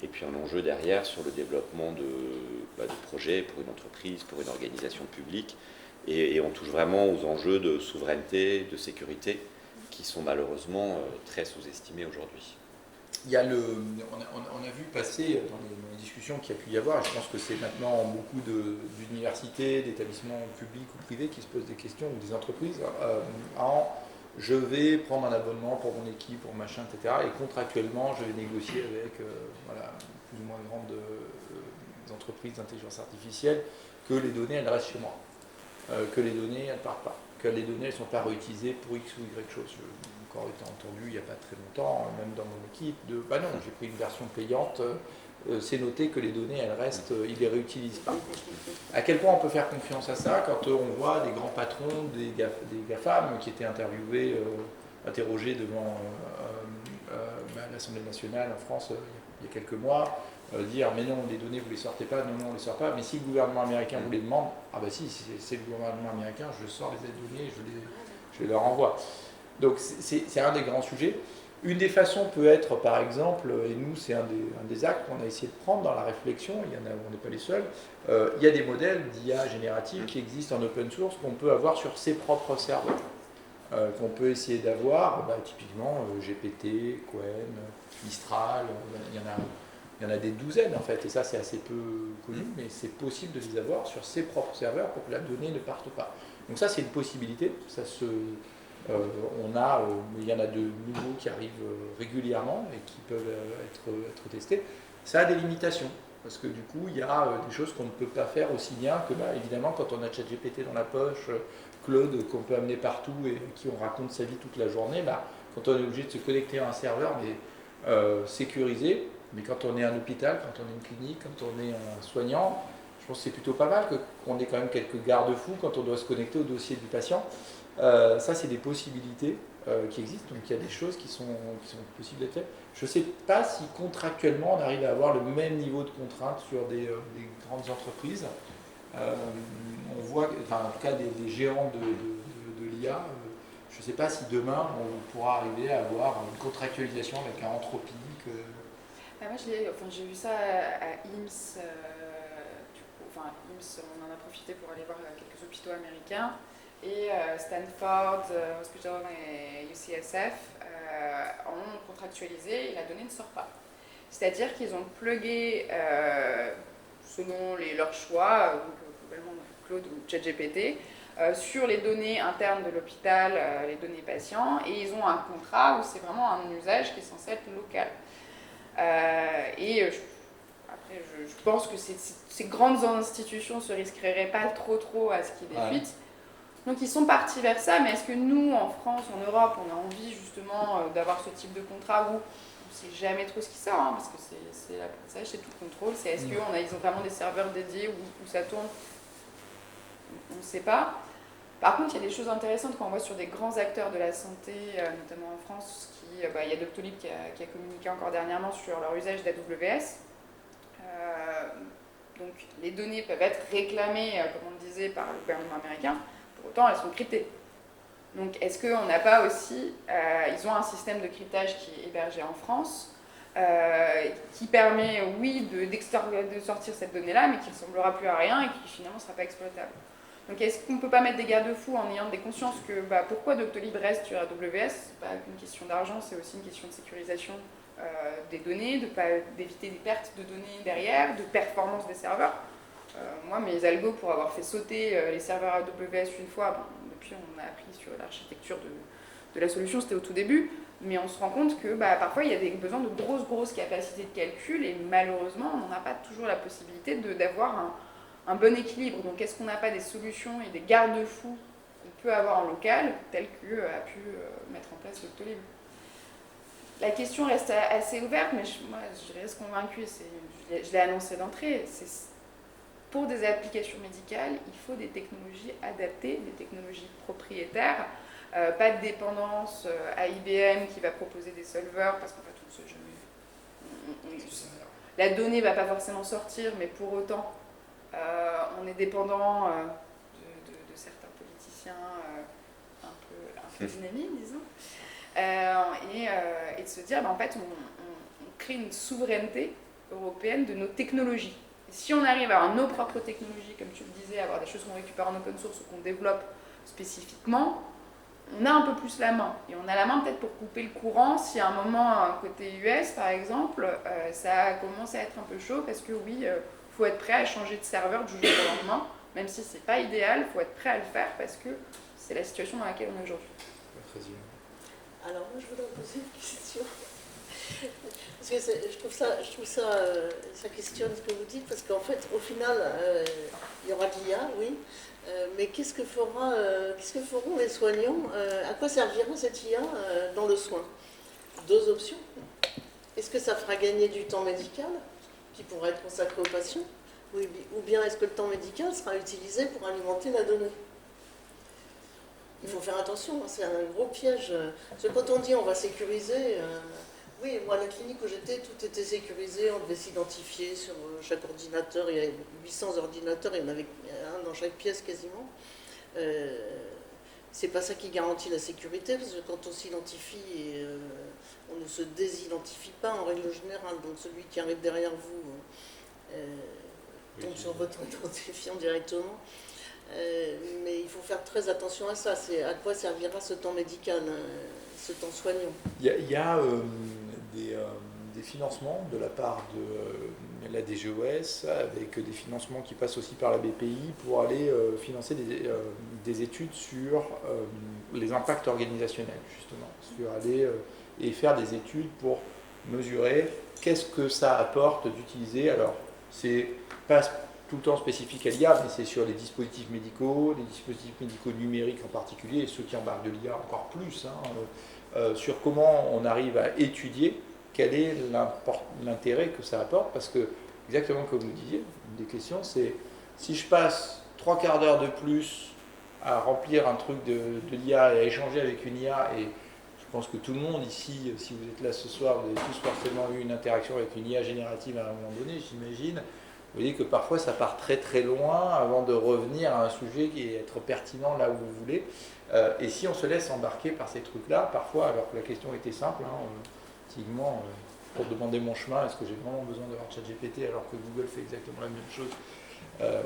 et puis un enjeu derrière sur le développement de projets pour une entreprise, pour une organisation publique, et on touche vraiment aux enjeux de souveraineté, de sécurité, qui sont malheureusement très sous-estimés aujourd'hui. On a vu passer dans les discussions qu'il y a pu y avoir, et je pense que c'est maintenant beaucoup d'universités, d'établissements publics ou privés qui se posent des questions, ou des entreprises, je vais prendre un abonnement pour mon équipe, pour machin, etc. Et contractuellement, je vais négocier avec plus ou moins grandes entreprises d'intelligence artificielle que les données, elles restent chez moi. Que les données, elles ne partent pas. Que les données, elles ne sont pas réutilisées pour X ou Y chose. J'ai encore été entendu il n'y a pas très longtemps, même dans mon équipe, non, j'ai pris une version payante, c'est noté que les données, elles restent, ils ne les réutilisent pas. À quel point on peut faire confiance à ça quand on voit des grands patrons, des GAFAM qui étaient interrogés devant l'Assemblée nationale en France il y a quelques mois, dire mais non, les données vous ne les sortez pas, non, on ne les sort pas, mais si le gouvernement américain vous les demande, si c'est le gouvernement américain, je sors les données, je les leur envoie. Donc c'est un des grands sujets. Une des façons peut être, par exemple, et nous c'est un des actes qu'on a essayé de prendre dans la réflexion, on n'est pas les seuls, il y a des modèles d'IA générative qui existent en open source qu'on peut avoir sur ses propres serveurs, qu'on peut essayer d'avoir, typiquement GPT, Qwen, Mistral, il y en a des douzaines en fait, et ça c'est assez peu connu, mais c'est possible de les avoir sur ses propres serveurs pour que la donnée ne parte pas. Donc ça c'est une possibilité, il y en a de nouveaux qui arrivent régulièrement et qui peuvent être testés. Ça a des limitations, parce que du coup, il y a des choses qu'on ne peut pas faire aussi bien que, évidemment, quand on a ChatGPT dans la poche, Claude qu'on peut amener partout et qui on raconte sa vie toute la journée, quand on est obligé de se connecter à un serveur, mais sécurisé, mais quand on est un hôpital, quand on est une clinique, quand on est un soignant, je pense que c'est plutôt pas mal qu'on ait quand même quelques garde-fous quand on doit se connecter au dossier du patient. Ça, c'est des possibilités qui existent, donc il y a des choses qui sont possibles d'être faites. Je ne sais pas si contractuellement on arrive à avoir le même niveau de contraintes sur des grandes entreprises. On voit, en tout cas, des géants de l'IA. Je ne sais pas si demain on pourra arriver à avoir une contractualisation avec un Anthropic. Moi j'ai vu ça à IMSS, IMSS, on en a profité pour aller voir quelques hôpitaux américains, et Stanford, Hospital et UCSF ont contractualisé et la donnée ne sort pas. C'est-à-dire qu'ils ont plugué, selon leurs choix, globalement Claude ou ChatGPT, sur les données internes de l'hôpital, les données patients, et ils ont un contrat où c'est vraiment un usage qui est censé être local. Je pense que ces grandes institutions ne se risqueraient pas trop à ce qu'il y ait des fuites. Donc ils sont partis vers ça, mais est-ce que nous, en France, en Europe, on a envie justement d'avoir ce type de contrat où on ne sait jamais trop ce qui sort, parce que c'est l'apprentissage, c'est tout le contrôle, c'est est-ce qu'ils ont vraiment des serveurs dédiés où ça tourne? On ne sait pas. Par contre, il y a des choses intéressantes quand on voit sur des grands acteurs de la santé, notamment en France, il y a Doctolib qui a communiqué encore dernièrement sur leur usage d'AWS. Donc les données peuvent être réclamées, comme on le disait, par le gouvernement américain, pour autant elles sont cryptées. Donc est-ce qu'on n'a pas aussi, ils ont un système de cryptage qui est hébergé en France, qui permet, oui, de sortir cette donnée-là, mais qui ne ressemblera plus à rien et qui finalement ne sera pas exploitable. Donc est-ce qu'on ne peut pas mettre des garde-fous en ayant des consciences que pourquoi Doctolib reste sur AWS? C'est pas qu'une question d'argent, c'est aussi une question de sécurisation des données, d'éviter des pertes de données derrière, de performance des serveurs. Moi, mes algos, pour avoir fait sauter les serveurs AWS une fois, depuis on a appris sur l'architecture de la solution, c'était au tout début, mais on se rend compte que parfois il y a des besoins de grosses capacités de calcul et malheureusement on n'a pas toujours la possibilité d'avoir un bon équilibre. Donc est-ce qu'on n'a pas des solutions et des garde-fous qu'on peut avoir en local, tels que a pu mettre en place Doctolib? La question reste assez ouverte, mais moi je reste convaincue, je l'ai annoncé d'entrée, pour des applications médicales, il faut des technologies adaptées, des technologies propriétaires, pas de dépendance à IBM qui va proposer des solvers, parce qu'en fait on ne sait jamais. La donnée ne va pas forcément sortir, mais pour autant, on est dépendant de certains politiciens un peu dynamiques, disons. Et de se dire, en fait, on crée une souveraineté européenne de nos technologies. Et si on arrive à avoir nos propres technologies, comme tu le disais, avoir des choses qu'on récupère en open source ou qu'on développe spécifiquement, on a un peu plus la main. Et on a la main peut-être pour couper le courant si à un moment, côté US par exemple, ça commence à être un peu chaud, parce que oui, faut être prêt à changer de serveur du jour au lendemain, même si c'est pas idéal, il faut être prêt à le faire parce que c'est la situation dans laquelle on est aujourd'hui. Alors moi je voudrais poser une question. Parce que je trouve ça questionne ce que vous dites, parce qu'en fait, au final, il y aura de l'IA, oui, mais qu'est-ce que feront les soignants? À quoi servira cette IA dans le soin? Deux options. Est-ce que ça fera gagner du temps médical qui pourra être consacré aux patients, ou bien est-ce que le temps médical sera utilisé pour alimenter la donnée? Il faut faire attention, c'est un gros piège. Parce que quand on dit on va sécuriser, oui, moi, à la clinique où j'étais, tout était sécurisé, on devait s'identifier sur chaque ordinateur, il y avait 800 ordinateurs, il y en avait un dans chaque pièce quasiment. C'est pas ça qui garantit la sécurité, parce que quand on s'identifie, on ne se désidentifie pas en règle générale, donc celui qui arrive derrière vous tombe sur votre identifiant directement. Mais il faut faire très attention à ça, c'est à quoi servira ce temps médical, ce temps soignant. Il y a des financements de la part de la DGOS, avec des financements qui passent aussi par la BPI pour aller financer des études sur les impacts organisationnels, justement, sur aller et faire des études pour mesurer qu'est-ce que ça apporte d'utiliser. Alors, c'est pas tout le temps spécifique à l'IA, mais c'est sur les dispositifs médicaux numériques en particulier, et ceux qui embarquent de l'IA encore plus, sur comment on arrive à étudier quel est l'intérêt que ça apporte, parce que, exactement comme vous disiez, une des questions, c'est si je passe 3 quarts d'heure de plus à remplir un truc de l'IA et à échanger avec une IA, et je pense que tout le monde ici, si vous êtes là ce soir, vous avez tous forcément eu une interaction avec une IA générative à un moment donné, j'imagine. Vous voyez que parfois ça part très très loin avant de revenir à un sujet qui est être pertinent là où vous voulez. Et si on se laisse embarquer par ces trucs-là, parfois, alors que la question était simple, typiquement, pour demander mon chemin, est-ce que j'ai vraiment besoin d'avoir ChatGPT alors que Google fait exactement la même chose?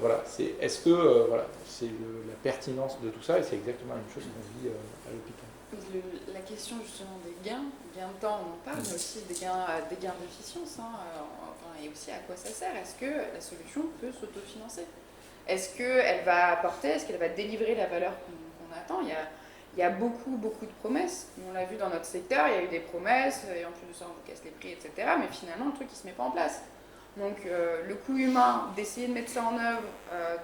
Voilà, est-ce que voilà, c'est la pertinence de tout ça, et c'est exactement la même chose qu'on vit à l'hôpital. La question justement des gains de temps, on en parle, mais aussi des gains d'efficience, et aussi à quoi ça sert. Est-ce que la solution peut s'autofinancer? Est-ce qu'elle va apporter, est-ce qu'elle va délivrer la valeur qu'on attend? Il y a beaucoup de promesses. On l'a vu dans notre secteur, il y a eu des promesses, et en plus de ça, on vous casse les prix, etc. Mais finalement, le truc, il ne se met pas en place. Donc, le coût humain, d'essayer de mettre ça en œuvre,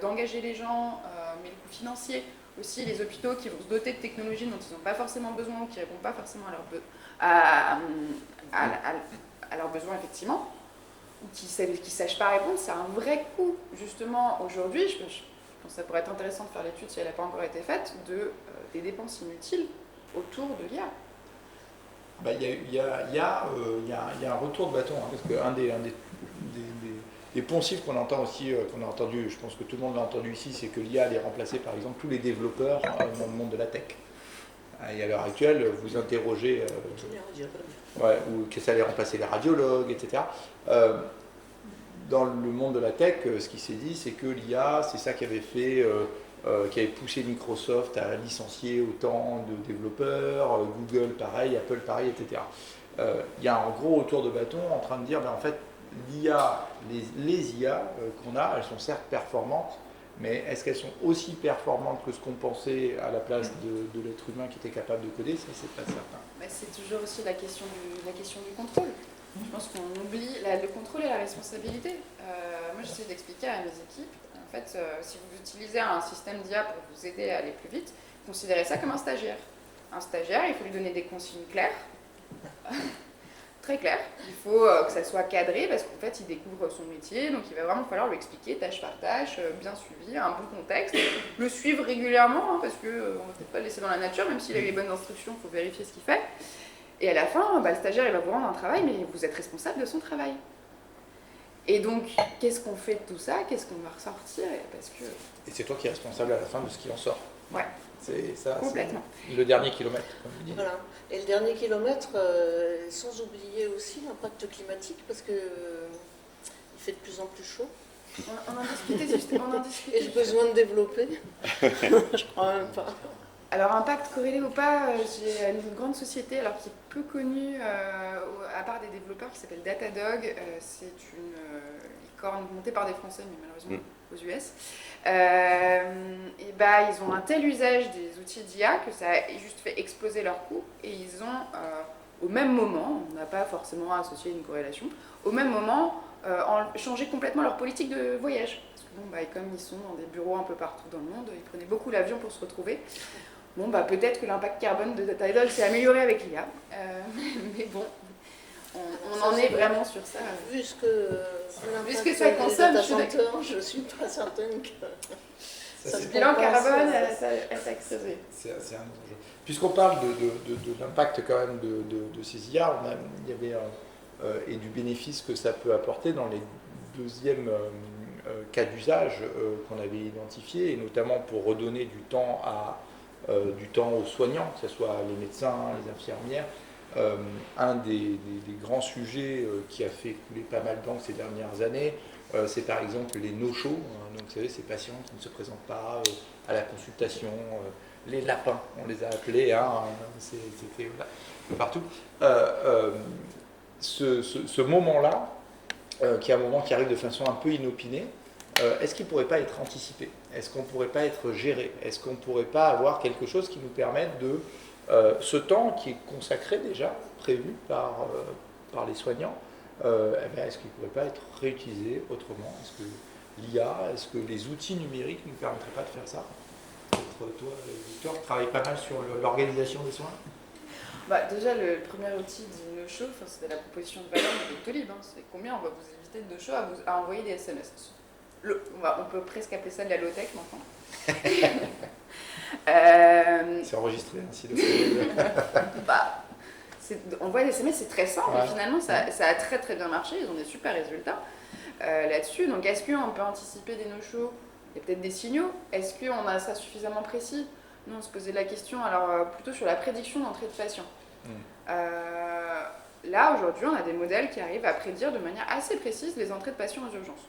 d'engager les gens, mais le coût financier, aussi les hôpitaux qui vont se doter de technologies dont ils n'ont pas forcément besoin ou qui ne répondent pas forcément à leurs besoins, effectivement, ou qui ne sachent pas répondre, c'est un vrai coût. Justement, aujourd'hui, je pense que ça pourrait être intéressant de faire l'étude, si elle n'a pas encore été faite, des dépenses inutiles autour de l'IA. Il y a un retour de bâton, parce qu'un des poncifs qu'on entend aussi, qu'on a entendu, je pense que tout le monde l'a entendu ici, c'est que l'IA allait remplacer par exemple tous les développeurs dans le monde de la tech. Et à l'heure actuelle, vous interrogez ou que ça allait remplacer les radiologues, etc. Dans le monde de la tech, ce qui s'est dit, c'est que l'IA, c'est ça qui avait fait, qui avait poussé Microsoft à licencier autant de développeurs, Google pareil, Apple pareil, etc. Il y a un gros retour de bâton en train de dire, en fait, l'IA, les IA qu'on a, elles sont certes performantes, mais est-ce qu'elles sont aussi performantes que ce qu'on pensait à la place de l'être humain qui était capable de coder? Ça, c'est pas certain. Mais c'est toujours aussi la question du contrôle. Je pense qu'on oublie le contrôle et la responsabilité. Moi, j'essaie d'expliquer à mes équipes, en fait, si vous utilisez un système d'IA pour vous aider à aller plus vite, considérez ça comme un stagiaire. Un stagiaire, il faut lui donner des consignes claires. Très clair. Il faut que ça soit cadré parce qu'en fait, il découvre son métier, donc il va vraiment falloir lui expliquer tâche par tâche, bien suivi, un bon contexte, le suivre régulièrement parce qu'on ne va peut-être pas le laisser dans la nature, même s'il a eu les bonnes instructions, il faut vérifier ce qu'il fait. Et à la fin, le stagiaire, il va vous rendre un travail, mais vous êtes responsable de son travail. Et donc, qu'est-ce qu'on fait de tout ça? Qu'est-ce qu'on va ressortir? Et c'est toi qui es responsable à la fin de ce qui en sort. Ouais. C'est ça. Complètement. C'est le dernier kilomètre, comme vous dites. Voilà. Et le dernier kilomètre, sans oublier aussi l'impact climatique, parce que il fait de plus en plus chaud. On en discutait justement. Et j'ai besoin de développer. Je crois même pas. Alors, impact corrélé ou pas, j'ai une grande société alors qui est peu connue, à part des développeurs, qui s'appelle Datadog. C'est une licorne montée par des Français, mais malheureusement aux US. Ils ont un tel usage des outils d'IA que ça a juste fait exploser leurs coûts. Et ils ont, au même moment, on n'a pas forcément associé une corrélation, au même moment, changé complètement leur politique de voyage. Parce que, comme ils sont dans des bureaux un peu partout dans le monde, ils prenaient beaucoup l'avion pour se retrouver. Peut-être que l'impact carbone de Datadog s'est amélioré avec l'IA. Mais bon, on en est vraiment sur ça. Vu ce que ça consomme, je ne suis pas certaine que... Le bilan carbone, elle s'est creusé. C'est un enjeu. Puisqu'on parle de l'impact quand même de ces IA, il y avait et du bénéfice que ça peut apporter dans les deuxièmes cas d'usage qu'on avait identifiés, et notamment pour redonner du temps aux soignants, que ce soit les médecins, les infirmières. Un des grands sujets qui a fait couler pas mal d'encre ces dernières années, c'est par exemple les no-shows, donc vous savez, ces patients qui ne se présentent pas à la consultation, les lapins, on les a appelés, c'était partout. Ce moment-là, qui est un moment qui arrive de façon un peu inopinée, est-ce qu'il ne pourrait pas être anticipé? Est-ce qu'on ne pourrait pas être géré? Est-ce qu'on ne pourrait pas avoir quelque chose qui nous permette de... ce temps qui est consacré déjà, prévu par les soignants, est-ce qu'il ne pourrait pas être réutilisé autrement? Est-ce que l'IA, est-ce que les outils numériques ne nous permettraient pas de faire ça? Toi, Victor, tu travailles pas mal sur l'organisation des soins? Déjà, le premier outil de no-show, c'était la proposition de valeur de Doctolib. C'est combien on va vous éviter de no-show à envoyer des SMS. On peut presque appeler ça de la low-tech maintenant. C'est enregistré ainsi de envoyer des SMS, c'est très simple. Ouais. Et finalement, ça a très très bien marché. Ils ont des super résultats. là-dessus. Donc est-ce qu'on peut anticiper des no-shows? Il y a peut-être des signaux. Est-ce qu'on a ça suffisamment précis? Nous, on se posait la question, alors plutôt sur la prédiction d'entrée de patients. Là, aujourd'hui, on a des modèles qui arrivent à prédire de manière assez précise les entrées de patients aux urgences.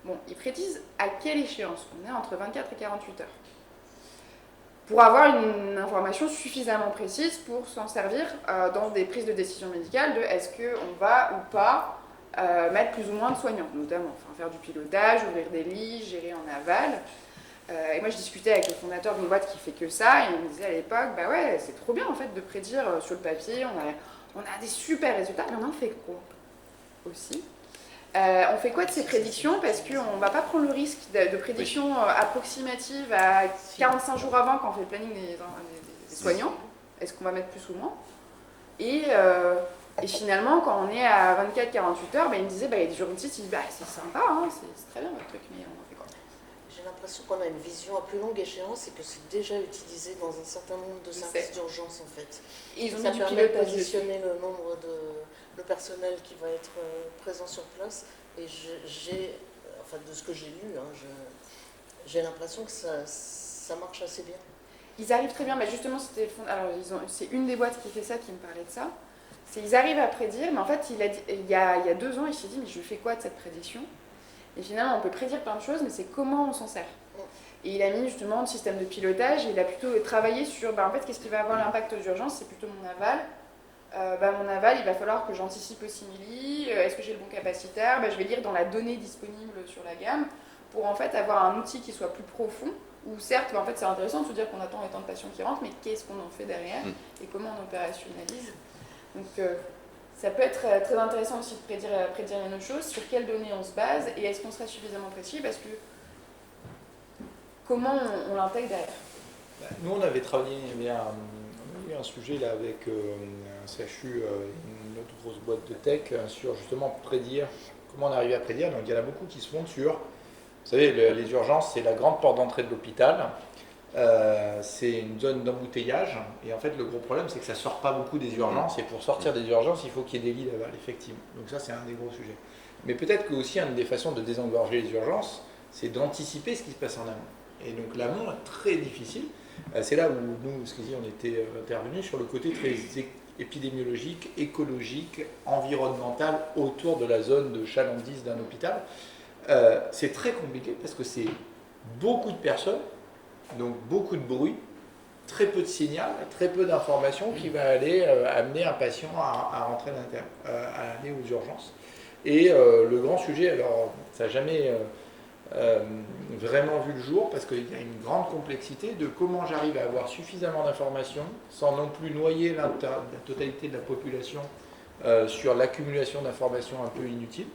Bon, ils prédisent à quelle échéance? On est entre 24 et 48 heures. Pour avoir une information suffisamment précise pour s'en servir dans des prises de décision médicales de est-ce qu'on va ou pas mettre plus ou moins de soignants, notamment faire du pilotage, ouvrir des lits, gérer en aval. Et moi je discutais avec le fondateur d'une boîte qui fait que ça, et il me disait à l'époque, bah ouais, c'est trop bien en fait de prédire sur le papier, on a des super résultats, mais on en fait quoi aussi? On fait quoi de ces prédictions? Parce qu'on ne va pas prendre le risque de prédictions approximatives à 45 jours avant quand on fait le planning des soignants. Est-ce qu'on va mettre plus ou moins? Et finalement, quand on est à 24-48 heures, il me disait, il y a des urgentistes qui disent, c'est sympa, hein, c'est très bien votre truc, mais on en fait quoi? J'ai l'impression qu'on a une vision à plus longue échéance et que c'est déjà utilisé dans un certain nombre de services d'urgence en fait. Et ils ont ça mis du permet de pilotage positionner le nombre de personnel qui va être présent sur place. Et de ce que j'ai lu, j'ai l'impression que ça marche assez bien. Ils arrivent très bien, justement, c'est une des boîtes qui fait ça qui me parlait de ça. Ils arrivent à prédire, mais en fait, il y a 2 ans, il s'est dit, mais je fais quoi de cette prédiction? Et finalement, on peut prédire plein de choses, mais c'est comment on s'en sert. Et il a mis justement le système de pilotage, et il a plutôt travaillé sur, en fait, qu'est-ce qui va avoir l'impact aux urgences? C'est plutôt mon aval. Mon aval, il va falloir que j'anticipe aussi mes lits. Est-ce que j'ai le bon capacitaire? Je vais lire dans la donnée disponible sur la gamme pour en fait avoir un outil qui soit plus profond. Où certes, en fait, c'est intéressant de se dire qu'on attend autant de patients qui rentrent, mais qu'est-ce qu'on en fait derrière et comment on opérationnalise? Donc ça peut être très intéressant aussi de prédire les no choses, sur quelles données on se base et est-ce qu'on sera suffisamment précis, parce que comment on l'intègre derrière? Nous, on avait travaillé, il y avait un sujet là avec un CHU, une autre grosse boîte de tech, sur justement prédire, comment on arrivait à prédire. Donc il y en a beaucoup qui se fondent sur, vous savez, les urgences, c'est la grande porte d'entrée de l'hôpital, c'est une zone d'embouteillage, et en fait le gros problème c'est que ça ne sort pas beaucoup des urgences, et pour sortir des urgences, il faut qu'il y ait des lits d'aval, effectivement. Donc ça c'est un des gros sujets. Mais peut-être que aussi une des façons de désengorger les urgences, c'est d'anticiper ce qui se passe en amont. Et donc l'amont est très difficile. C'est là où nous, on était intervenus sur le côté très épidémiologique, écologique, environnemental autour de la zone de chalandise d'un hôpital. C'est très compliqué parce que c'est beaucoup de personnes, donc beaucoup de bruit, très peu de signal, très peu d'informations qui va aller amener un patient à rentrer à aller aux urgences. Et le grand sujet, alors ça n'a jamais vraiment vu le jour parce qu'il y a une grande complexité de comment j'arrive à avoir suffisamment d'informations sans non plus noyer la totalité de la population sur l'accumulation d'informations un peu inutiles.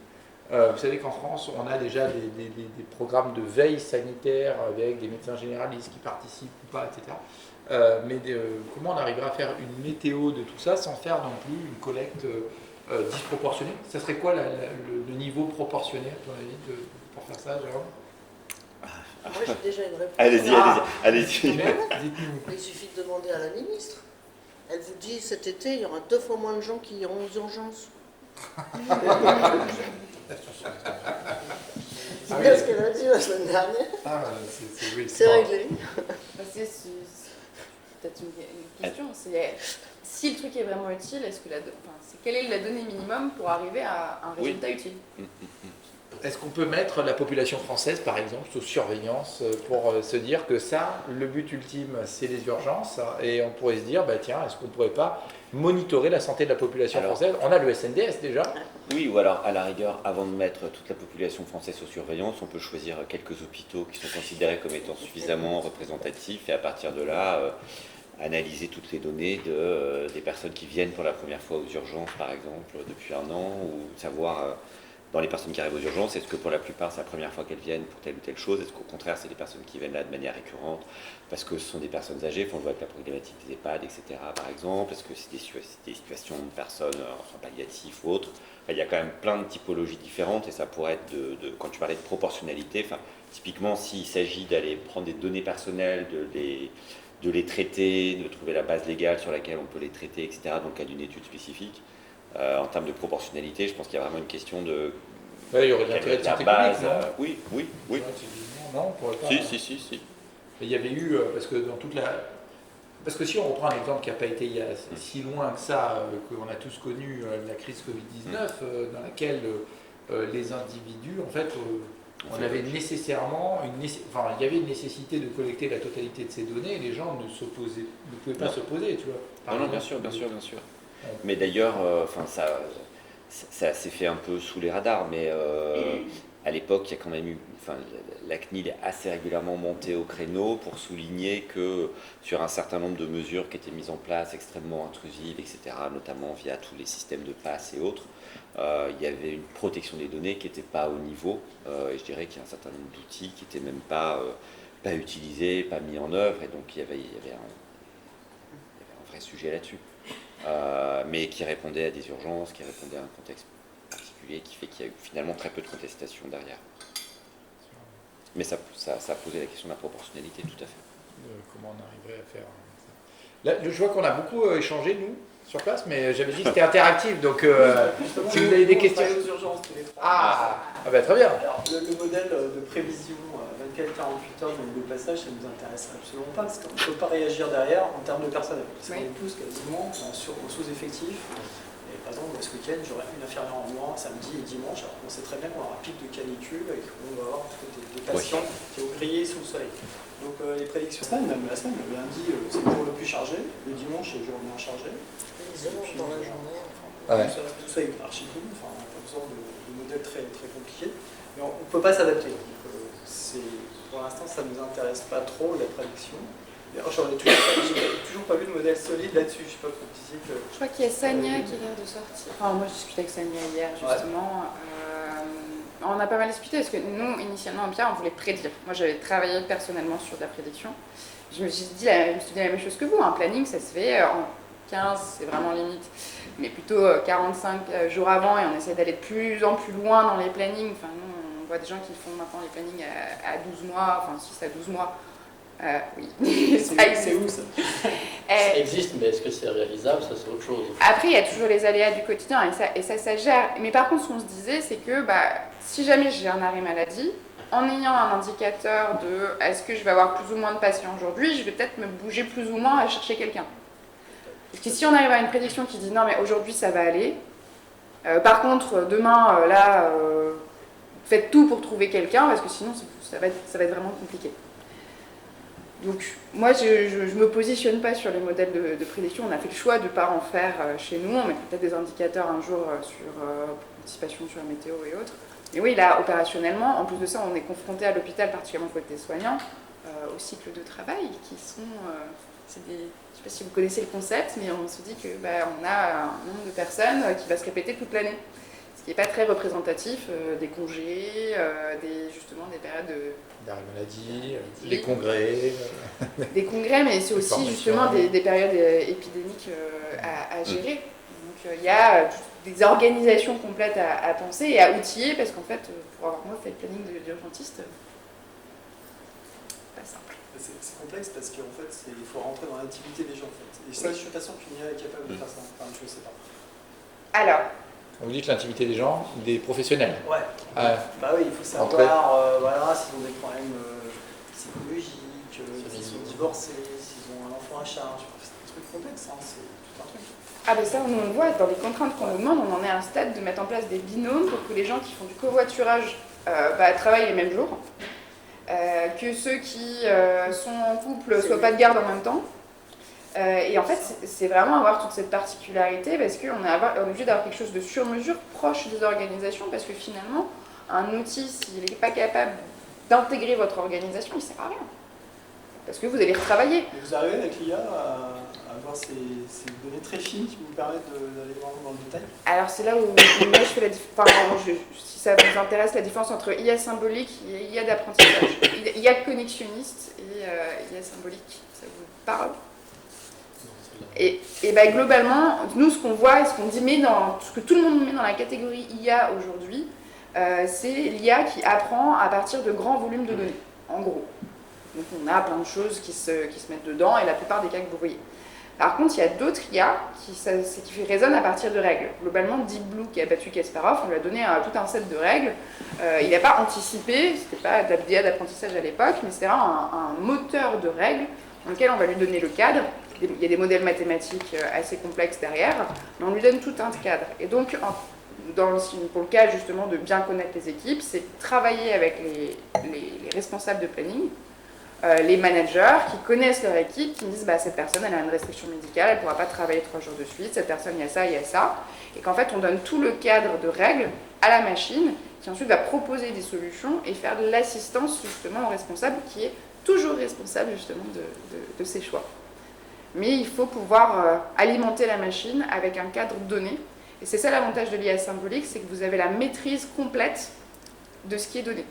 Vous savez qu'en France, on a déjà des programmes de veille sanitaire avec des médecins généralistes qui participent ou pas, etc. Comment on arrivera à faire une météo de tout ça sans faire non plus une collecte disproportionnée? Ça serait quoi le niveau proportionné, à ton avis, pour faire ça, Jérôme? Moi, j'ai déjà une réponse. Allez-y. Il suffit de demander à la ministre. Elle vous dit, cet été, il y aura 2 fois moins de gens qui iront aux urgences. C'est bien ce qu'elle a dit la semaine dernière. C'est réglé. C'est peut-être une question. Si le truc est vraiment utile, quelle est la donnée minimum pour arriver à un résultat utile? Est-ce qu'on peut mettre la population française, par exemple, sous surveillance pour se dire que ça, le but ultime, c'est les urgences, et on pourrait se dire, tiens, est-ce qu'on ne pourrait pas monitorer la santé de la population française? On a le SNDS déjà. Oui, ou alors, à la rigueur, avant de mettre toute la population française sous surveillance, on peut choisir quelques hôpitaux qui sont considérés comme étant suffisamment représentatifs, et à partir de là, analyser toutes les données des personnes qui viennent pour la première fois aux urgences, par exemple, depuis 1 an, ou savoir... dans les personnes qui arrivent aux urgences, est-ce que pour la plupart c'est la première fois qu'elles viennent pour telle ou telle chose? Est-ce qu'au contraire c'est des personnes qui viennent là de manière récurrente parce que ce sont des personnes âgées, on le voit avec la problématique des EHPAD, etc. par exemple? Est-ce que c'est des situations de personnes en soins palliatifs ou autres? Il y a quand même plein de typologies différentes et ça pourrait être quand tu parlais de proportionnalité, typiquement s'il s'agit d'aller prendre des données personnelles, de les traiter, de trouver la base légale sur laquelle on peut les traiter, etc. dans le cas d'une étude spécifique. En termes de proportionnalité, je pense qu'il y a vraiment une question de Ouais, il y aurait de qui l'intérêt avait de santé la base. publique, non? Oui, oui, oui. Ouais, typiquement, non, on pourrait pas. Si. Mais il y avait eu, parce que dans toute la. Parce que si on reprend un exemple qui n'a pas été il y a si loin que ça, qu'on a tous connu la crise Covid-19, dans laquelle les individus, en fait, on avait nécessairement enfin, il y avait une nécessité de collecter la totalité de ces données, et les gens ne pouvaient pas s'opposer, tu vois. Non, bien sûr. Mais d'ailleurs, enfin ça s'est fait un peu sous les radars, mais à l'époque, il y a quand même eu, enfin, la CNIL est assez régulièrement montée au créneau pour souligner que sur un certain nombre de mesures qui étaient mises en place, extrêmement intrusives, etc., notamment via tous les systèmes de passe et autres, il y avait une protection des données qui n'était pas au niveau, et je dirais qu'il y a un certain nombre d'outils qui n'étaient même pas utilisés, pas mis en œuvre, et donc il y avait un vrai sujet là-dessus. Mais qui répondait à des urgences, qui répondait à un contexte particulier, qui fait qu'il y a eu finalement très peu de contestation derrière. Mais ça a posé la question de la proportionnalité, tout à fait. Comment on arriverait à faire ça. Là, je vois qu'on a beaucoup échangé, nous, sur place, mais j'avais dit que c'était interactif, donc si vous avez des questions... aux urgences tous les 3 bah, très bien. Alors, le modèle de prévision 24-48 heures de passage, ça ne nous intéresse absolument pas, parce qu'on ne peut pas réagir derrière en termes de personnel. Parce qu'on est tous quasiment en sous-effectif. Et par exemple, ce week-end, j'aurai une infirmière en moins samedi et dimanche, alors qu'on sait très bien qu'on aura un pic de canicule et qu'on va avoir des patients qui vont griller sous le soleil. Donc les prédictions, même la semaine, le lundi, c'est le jour le plus chargé, le dimanche, c'est le jour le moins chargé. Les heures dans la journée. Tout ça est archi connu, enfin, on n'a pas besoin de modèles très, très compliqués, mais on ne peut pas s'adapter. Pour l'instant, ça ne nous intéresse pas trop, la prédiction. D'ailleurs, je n'ai toujours pas vu de modèle solide là-dessus. Je ne sais pas vous disiez que... Je crois qu'il y a Sania qui a l'air de sortir. Enfin, moi, je discutais avec Sania hier, justement. On a pas mal discuté parce que nous, initialement, bien, on voulait prédire. Moi, j'avais travaillé personnellement sur de la prédiction. Je me suis dit la même chose que vous. Un planning, ça se fait en 15, c'est vraiment limite. Mais plutôt 45 jours avant, et on essaie d'aller de plus en plus loin dans les plannings. Enfin, nous, on voit des gens qui font maintenant les plannings à 12 mois, enfin 6 à 12 mois. Oui, c'est où ça? Ça existe, mais est-ce que c'est réalisable? Ça, c'est autre chose. Après, il y a toujours les aléas du quotidien, et ça gère. Mais par contre, ce qu'on se disait, c'est que si jamais j'ai un arrêt maladie, en ayant un indicateur de est-ce que je vais avoir plus ou moins de patients aujourd'hui, je vais peut-être me bouger plus ou moins à chercher quelqu'un. Parce que si on arrive à une prédiction qui dit non, mais aujourd'hui ça va aller, par contre, demain, faites tout pour trouver quelqu'un, parce que sinon ça va être vraiment compliqué. Donc moi je ne me positionne pas sur les modèles de prédiction, on a fait le choix de ne pas en faire chez nous, on met peut-être des indicateurs un jour sur anticipation sur la météo et autres. Mais oui, là opérationnellement, en plus de ça on est confronté à l'hôpital, particulièrement côté soignant, au cycle de travail qui sont... je ne sais pas si vous connaissez le concept, mais on se dit que on a un nombre de personnes qui va se répéter toute l'année. Ce qui n'est pas très représentatif des congés, justement des périodes d'arrêt maladie, les congrès. Des congrès, mais c'est aussi justement des périodes épidémiques à gérer. Donc il y a des organisations complètes à penser et à outiller, parce qu'en fait, pour avoir moi fait le planning d'urgentiste, pas simple. C'est complexe parce qu'en fait, il faut rentrer dans l'intimité des gens. En fait. Et ça, je suis pas sûr qu'une IA est capable de faire ça. Enfin, je ne sais pas. Alors, on vous dit que l'intimité des gens, des professionnels. Ouais. Bah oui, il faut savoir s'ils ont des problèmes psychologiques, s'ils sont divorcés, s'ils ont un enfant à charge. C'est un truc complexe, hein. C'est tout un truc. Ah ben ça, on le voit, dans les contraintes qu'on nous demande, on en est à un stade de mettre en place des binômes pour que les gens qui font du covoiturage travaillent les mêmes jours, que ceux qui sont en couple soient pas de garde en même temps. Et en fait, c'est vraiment avoir toute cette particularité, parce qu'on est obligé d'avoir quelque chose de sur-mesure, proche des organisations, parce que finalement, un outil, s'il n'est pas capable d'intégrer votre organisation, il ne sert à rien. Parce que vous allez retravailler. Et vous arrivez avec l'IA à avoir ces données très fines qui vous permettent d'aller voir dans le détail? Alors c'est là où moi je fais la différence, si ça vous intéresse, la différence entre IA symbolique et IA d'apprentissage. IA connexionniste et IA symbolique, ça vous parle? Et globalement, nous ce qu'on voit et ce qu'on dit, ce que tout le monde met dans la catégorie IA aujourd'hui, c'est l'IA qui apprend à partir de grands volumes de données, en gros. Donc on a plein de choses qui se mettent dedans, et la plupart des cas que vous voyez. Par contre, il y a d'autres IA qui raisonnent à partir de règles. Globalement, Deep Blue, qui a battu Kasparov, on lui a donné tout un set de règles. Il n'a pas anticipé, c'était pas d'IA d'apprentissage à l'époque, mais c'était un moteur de règles dans lequel on va lui donner le cadre. Il y a des modèles mathématiques assez complexes derrière, mais on lui donne tout un cadre. Et donc, pour le cas justement de bien connaître les équipes, c'est travailler avec les responsables de planning, les managers qui connaissent leur équipe, qui me disent cette personne elle a une restriction médicale, elle ne pourra pas travailler 3 jours de suite, cette personne il y a ça, il y a ça, et qu'en fait on donne tout le cadre de règles à la machine qui ensuite va proposer des solutions et faire de l'assistance justement au responsable qui est toujours responsable justement de ses choix. Mais il faut pouvoir alimenter la machine avec un cadre donné, et c'est ça l'avantage de l'IA symbolique, c'est que vous avez la maîtrise complète de ce qui est donné.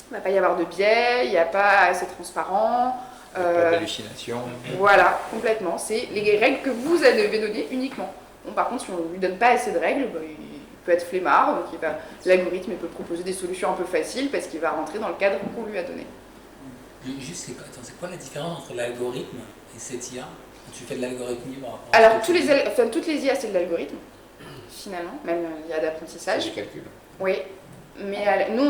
Il ne va pas y avoir de biais, il n'y a pas, c'est transparent. Pas d'hallucination. Voilà, complètement. C'est les règles que vous devez donner uniquement. Bon, par contre, si on ne lui donne pas assez de règles, il peut être flemmard, donc l'algorithme peut proposer des solutions un peu faciles parce qu'il va rentrer dans le cadre qu'on lui a donné. Juste, c'est quoi la différence entre l'algorithme et cette IA? Tu fais de l'algorithme libre? Alors, toutes les IA, c'est de l'algorithme, finalement, même l'IA d'apprentissage. C'est des calculs. Oui, mais nous,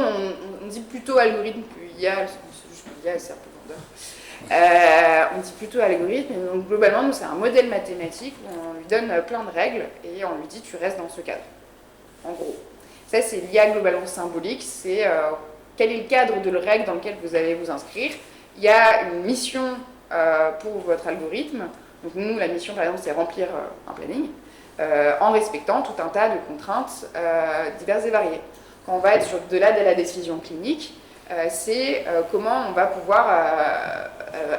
on dit plutôt algorithme que IA, c'est juste que l'IA, c'est un peu vendeur. On dit plutôt algorithme, et donc globalement, nous, c'est un modèle mathématique où on lui donne plein de règles et on lui dit tu restes dans ce cadre, en gros. Ça, c'est l'IA globalement symbolique, c'est quel est le cadre de règles dans lequel vous allez vous inscrire. Il y a une mission pour votre algorithme. Donc nous, la mission, par exemple, c'est remplir un planning en respectant tout un tas de contraintes diverses et variées. Quand on va être sur de l'aide à la décision clinique, c'est comment on va pouvoir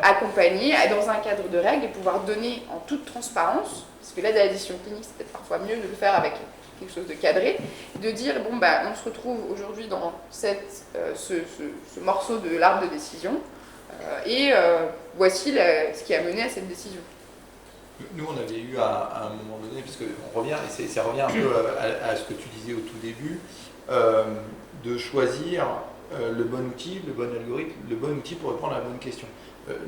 accompagner dans un cadre de règles et pouvoir donner en toute transparence, parce que l'aide à la décision clinique, c'est peut-être parfois mieux de le faire avec quelque chose de cadré, de dire, on se retrouve aujourd'hui dans ce morceau de l'arbre de décision, et voici ce qui a mené à cette décision. Nous, on avait eu à un moment donné, parce qu'on revient, et ça revient un peu à ce que tu disais au tout début, de choisir le bon outil, le bon algorithme, le bon outil pour répondre à la bonne question.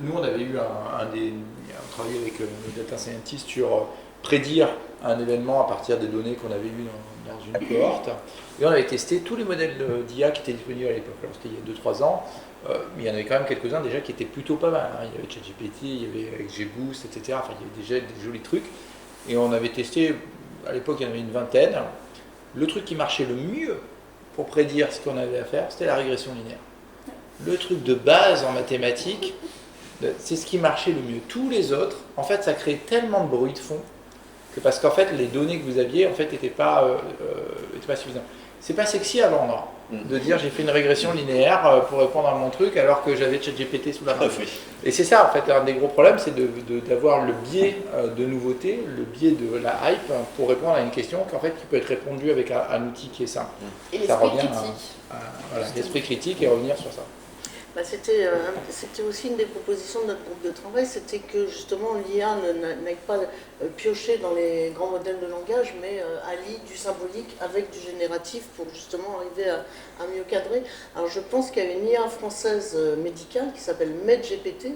Nous, on avait eu on travaillait avec le data scientist sur prédire un événement à partir des données qu'on avait eues dans une cohorte. Et on avait testé tous les modèles d'IA qui étaient disponibles à l'époque. Alors, c'était il y a 2-3 ans. Mais il y en avait quand même quelques-uns déjà qui étaient plutôt pas mal. Il y avait ChatGPT, il y avait XGBoost, etc. Enfin, il y avait déjà des jolis trucs. Et on avait testé, à l'époque, il y en avait une vingtaine. Le truc qui marchait le mieux pour prédire ce qu'on avait à faire, c'était la régression linéaire. Le truc de base en mathématiques, c'est ce qui marchait le mieux. Tous les autres, en fait, ça créait tellement de bruit de fond que parce qu'en fait, les données que vous aviez, en fait, n'étaient pas suffisantes. C'est pas sexy à vendre de dire j'ai fait une régression linéaire pour répondre à mon truc alors que j'avais ChatGPT sous la main. Et c'est ça, en fait, un des gros problèmes, c'est d'avoir le biais de nouveauté, le biais de la hype pour répondre à une question qui peut être répondue avec un outil qui est simple. Et l'esprit critique. Voilà, l'esprit critique et revenir sur ça. C'était aussi une des propositions de notre groupe de travail, c'était que justement l'IA n'aille pas piocher dans les grands modèles de langage, mais allie du symbolique avec du génératif pour justement arriver à mieux cadrer. Alors je pense qu'il y a une IA française médicale qui s'appelle MedGPT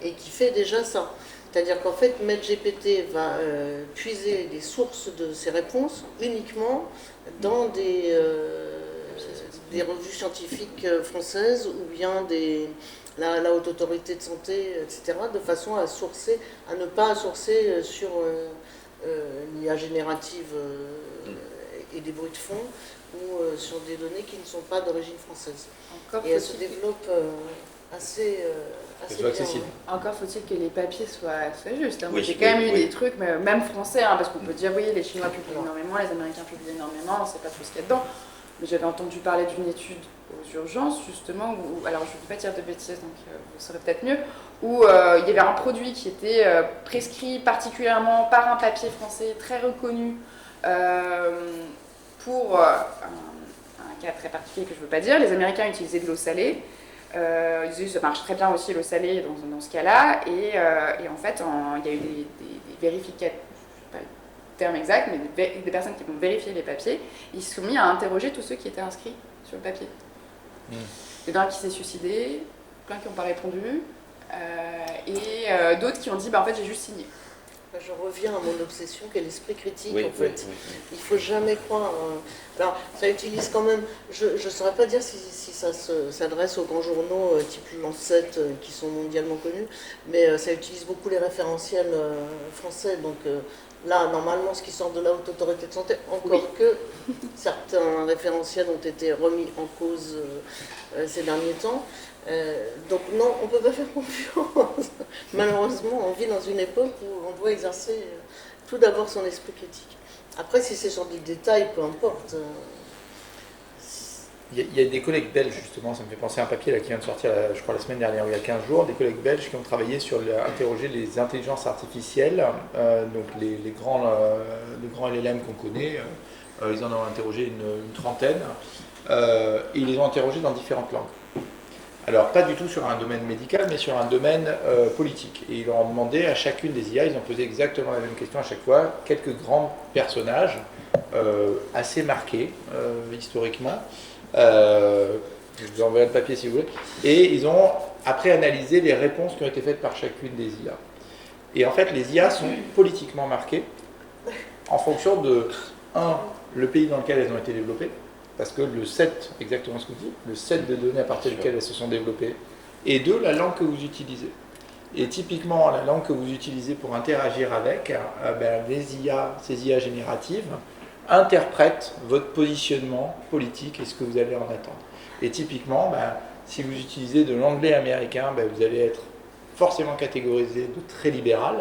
et qui fait déjà ça. C'est-à-dire qu'en fait, MedGPT va puiser les sources de ses réponses uniquement dans des revues scientifiques françaises ou bien la Haute Autorité de Santé, etc., de façon à ne pas sourcer sur l'IA générative et des bruits de fond ou sur des données qui ne sont pas d'origine française. Et elle se développe assez bien. Accessible. Encore faut-il que les papiers soient justes. Oui, j'ai quand même eu des trucs, même français, parce qu'on peut dire oui, les Chinois publient énormément, les Américains publient énormément, on ne sait pas trop ce qu'il y a dedans. Mais j'avais entendu parler d'une étude aux urgences, justement, alors je ne veux pas dire de bêtises, donc vous saurez peut-être mieux, où il y avait un produit qui était prescrit particulièrement par un papier français très reconnu pour un cas très particulier que je ne veux pas dire. Les Américains utilisaient de l'eau salée. Ils disaient que ça marche très bien aussi l'eau salée dans ce cas-là. Et en fait, il y a eu des vérificateurs, terme exact, mais des personnes qui vont vérifier les papiers, ils se sont mis à interroger tous ceux qui étaient inscrits sur le papier. Il y en a un qui s'est suicidé, plein qui n'ont pas répondu, et d'autres qui ont dit en fait j'ai juste signé. je reviens à mon obsession qui est l'esprit critique, Oui, en oui, fait. oui. Il ne faut jamais croire. Alors, ça utilise quand même. Je ne saurais pas dire si ça s'adresse aux grands journaux type Lancet qui sont mondialement connus, mais ça utilise beaucoup les référentiels français. Donc là, normalement, ce qui sort de la Haute Autorité de Santé, encore que certains référentiels ont été remis en cause ces derniers temps. Donc non, on ne peut pas faire confiance. Malheureusement, on vit dans une époque où on doit exercer tout d'abord son esprit critique. Après, si c'est sur des détails, peu importe. Il y a des collègues belges, justement, ça me fait penser à un papier là, qui vient de sortir, je crois, la semaine dernière, ou il y a 15 jours, des collègues belges qui ont travaillé sur interroger les intelligences artificielles, donc les grands LLM qu'on connaît, ils en ont interrogé une trentaine, et ils les ont interrogés dans différentes langues. Alors, pas du tout sur un domaine médical, mais sur un domaine politique. Et ils leur ont demandé à chacune des IA, ils ont posé exactement la même question à chaque fois, quelques grands personnages assez marqués historiquement. Je vous enverrai le papier si vous voulez. Et ils ont après analysé les réponses qui ont été faites par chacune des IA. Et en fait, les IA sont politiquement marquées en fonction de, le pays dans lequel elles ont été développées, parce que le set, exactement ce que vous dites, le set de données à partir duquel elles se sont développées, et 2, la langue que vous utilisez. Et typiquement, la langue que vous utilisez pour interagir avec, les IA, ces IA génératives, interprètent votre positionnement politique et ce que vous allez en attendre. Et typiquement, si vous utilisez de l'anglais américain, vous allez être forcément catégorisé de très libéral.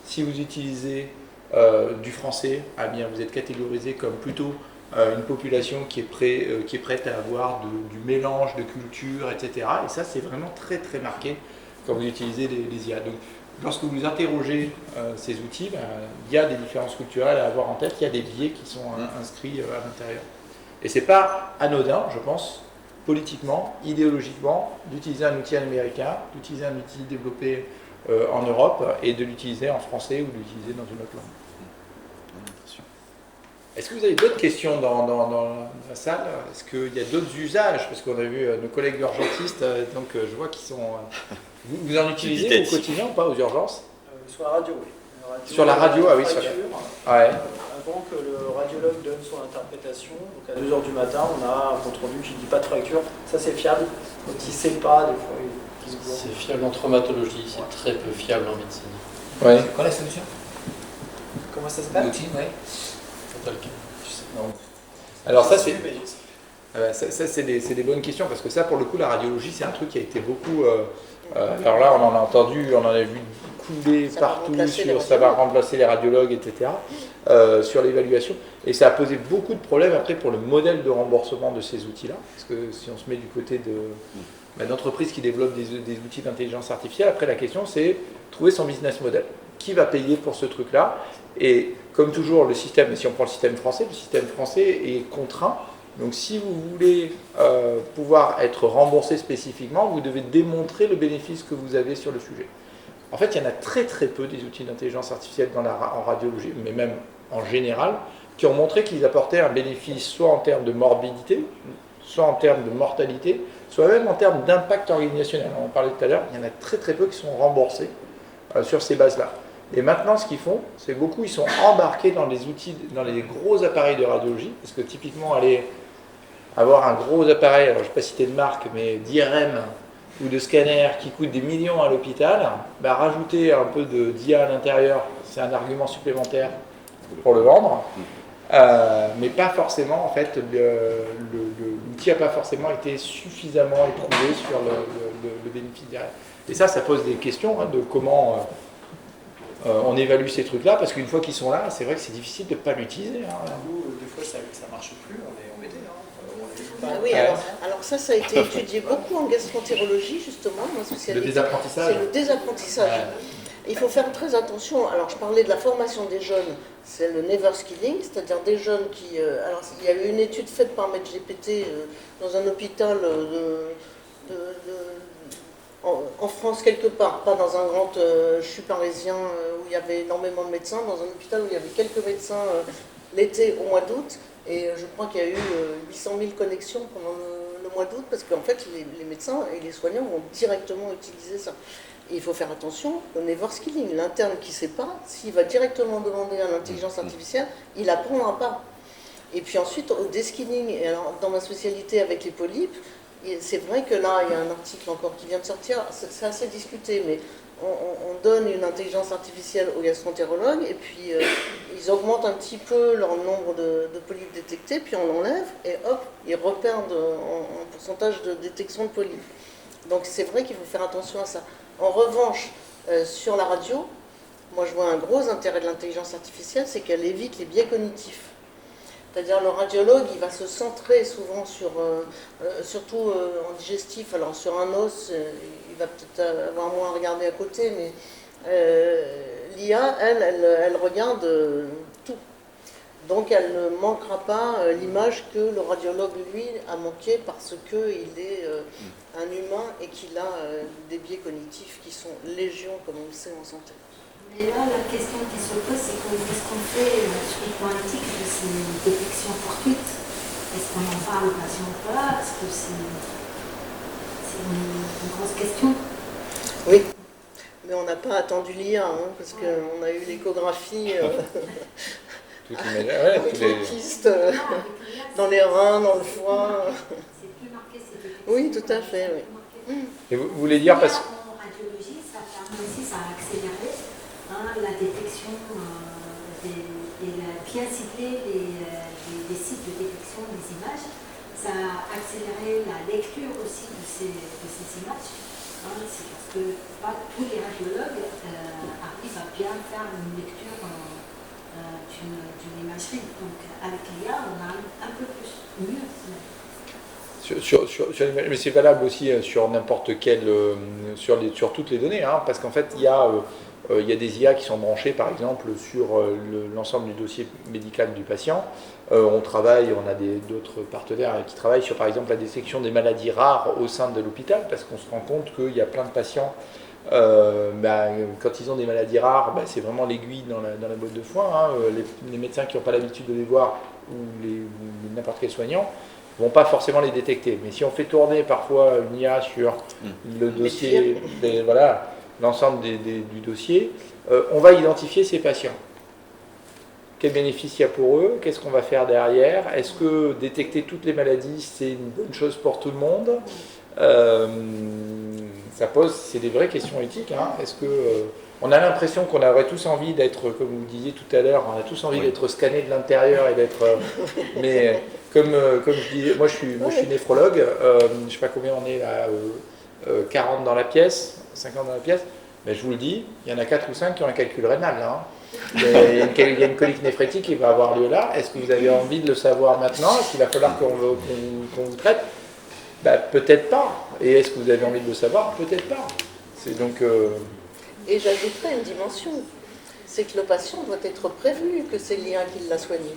Si vous utilisez du français, vous êtes catégorisé comme plutôt une population qui est prête à avoir du mélange de cultures, etc. Et ça, c'est vraiment très très marqué quand vous utilisez les IA. Donc, lorsque vous interrogez ces outils, il y a des différences culturelles à avoir en tête, il y a des biais qui sont inscrits à l'intérieur. Et c'est pas anodin, je pense, politiquement, idéologiquement, d'utiliser un outil américain, d'utiliser un outil développé en Europe et de l'utiliser en français ou de l'utiliser dans une autre langue. Est-ce que vous avez d'autres questions dans la salle? Est-ce qu'il y a d'autres usages? Parce qu'on a vu nos collègues urgentistes, donc je vois qu'ils sont... Vous en utilisez au quotidien ou pas aux urgences? Sur la radio, oui. Sur la radio, ah oui, sur la... Ouais. Avant que le radiologue donne son interprétation, donc à 2h du matin, on a un compte-rendu qui ne dit pas de fracture. Ça, c'est fiable. Quand il ne sait pas, des fois, il se gourre. C'est fiable en traumatologie, c'est très peu fiable en médecine. Ouais. C'est quoi la solution? Comment ça s'appelle? L'outil, ouais. C'est pas le cas. Non. Alors ça, c'est des bonnes questions, parce que ça, pour le coup, la radiologie, c'est un truc qui a été beaucoup... alors là, on en a entendu, on en a vu couler partout, ça va remplacer les radiologues, etc., sur l'évaluation. Et ça a posé beaucoup de problèmes après pour le modèle de remboursement de ces outils-là, parce que si on se met du côté d'entreprises qui développent des outils d'intelligence artificielle, après la question, c'est trouver son business model. Qui va payer pour ce truc-là? Et comme toujours, le système français est contraint. Donc si vous voulez pouvoir être remboursé spécifiquement, vous devez démontrer le bénéfice que vous avez sur le sujet. En fait, il y en a très très peu des outils d'intelligence artificielle en radiologie, mais même en général, qui ont montré qu'ils apportaient un bénéfice soit en termes de morbidité, soit en termes de mortalité, soit même en termes d'impact organisationnel. On en parlait tout à l'heure, il y en a très très peu qui sont remboursés sur ces bases-là. Et maintenant, ce qu'ils font, c'est beaucoup, ils sont embarqués dans les outils, dans les gros appareils de radiologie, parce que typiquement, aller avoir un gros appareil, alors je ne vais pas citer de marque, mais d'IRM ou de scanner qui coûte des millions à l'hôpital, rajouter un peu d'IA à l'intérieur, c'est un argument supplémentaire pour le vendre, mais pas forcément, en fait, l'outil n'a pas forcément été suffisamment éprouvé sur le bénéfice derrière. Et ça pose des questions de comment... on évalue ces trucs-là, parce qu'une fois qu'ils sont là, c'est vrai que c'est difficile de ne pas l'utiliser. Nous, des fois, ça ne marche plus, on est embêtés. Oui, alors ça a été étudié beaucoup en gastroentérologie, justement. Le désapprentissage. C'est le désapprentissage. Ouais. Il faut faire très attention. Alors, je parlais de la formation des jeunes, c'est le never skilling, c'est-à-dire des jeunes qui... alors, il y a eu une étude faite par MedGPT dans un hôpital en France quelque part, pas dans un grand CHU parisien où il y avait énormément de médecins, dans un hôpital où il y avait quelques médecins l'été au mois d'août, et je crois qu'il y a eu 800 000 connexions pendant le mois d'août, parce qu'en fait les médecins et les soignants vont directement utiliser ça. Et il faut faire attention au never skilling. L'interne qui ne sait pas, s'il va directement demander à l'intelligence artificielle, il n'apprendra pas. Et puis ensuite, au deskilling, et alors, dans ma spécialité avec les polypes, c'est vrai que là, il y a un article encore qui vient de sortir, c'est assez discuté, mais on donne une intelligence artificielle aux gastroentérologues, et puis ils augmentent un petit peu leur nombre de polypes détectés, puis on l'enlève, et hop, ils reperdent en pourcentage de détection de polypes. Donc c'est vrai qu'il faut faire attention à ça. En revanche, sur la radio, moi je vois un gros intérêt de l'intelligence artificielle, c'est qu'elle évite les biais cognitifs. C'est-à-dire le radiologue, il va se centrer souvent sur, surtout en digestif, alors sur un os, il va peut-être avoir moins à regarder à côté, mais l'IA, elle regarde tout. Donc elle ne manquera pas l'image que le radiologue, lui, a manqué parce qu'il est un humain et qu'il a des biais cognitifs qui sont légion, comme on le sait, en santé. Et là, la question qui se pose, c'est qu'est-ce qu'on fait sur le plan éthique de ces détections fortuites? Est-ce qu'on en parle aux patients ou pas? Est-ce que c'est une grosse question? Oui, mais on n'a pas attendu l'IA, parce qu'on a eu l'échographie avec les kystes dans les reins, dans le foie. C'est plus marqué ces détections. Oui, tout à fait, oui. Et vous voulez dire parce que... En radiologie, ça permet aussi, ça a accéléré la détection et bien cibler les sites de détection des images. Ça a accéléré la lecture aussi de ces images. C'est parce que pas tous les radiologues arrivent à bien faire une lecture d'une imagerie. Donc avec l'IA, on arrive un peu mieux. Mais c'est valable aussi sur n'importe quel, sur toutes les données, parce qu'en fait, il y a des IA qui sont branchées, par exemple, sur l'ensemble du dossier médical du patient. On a d'autres partenaires qui travaillent sur, par exemple, la détection des maladies rares au sein de l'hôpital, parce qu'on se rend compte qu'il y a plein de patients, quand ils ont des maladies rares, c'est vraiment l'aiguille dans la boîte de foin. Les médecins qui n'ont pas l'habitude de les voir, ou n'importe quel soignant, ne vont pas forcément les détecter. Mais si on fait tourner parfois une IA sur le dossier, l'ensemble du dossier, on va identifier ces patients. Quel bénéfice il y a pour eux? Qu'est-ce qu'on va faire derrière? Est-ce que détecter toutes les maladies, c'est une bonne chose pour tout le monde? C'est des vraies questions éthiques. Est-ce que on a l'impression qu'on aurait tous envie d'être, comme vous disiez tout à l'heure, on a tous envie d'être scannés de l'intérieur et d'être... mais comme je disais, moi je suis néphrologue, je ne sais pas combien on est là, 40 dans la pièce, 50 dans la pièce, mais je vous le dis, il y en a 4 ou 5 qui ont un calcul rénal là. Il y a une colique néphrétique qui va avoir lieu là. Est-ce que vous avez envie de le savoir maintenant? Est-ce qu'il va falloir qu'on vous traite? Peut-être pas. Et est-ce que vous avez envie de le savoir? Peut-être pas. C'est donc... Et j'ajouterais une dimension, c'est que le patient doit être prévenu que c'est l'IA qui l'a soigné.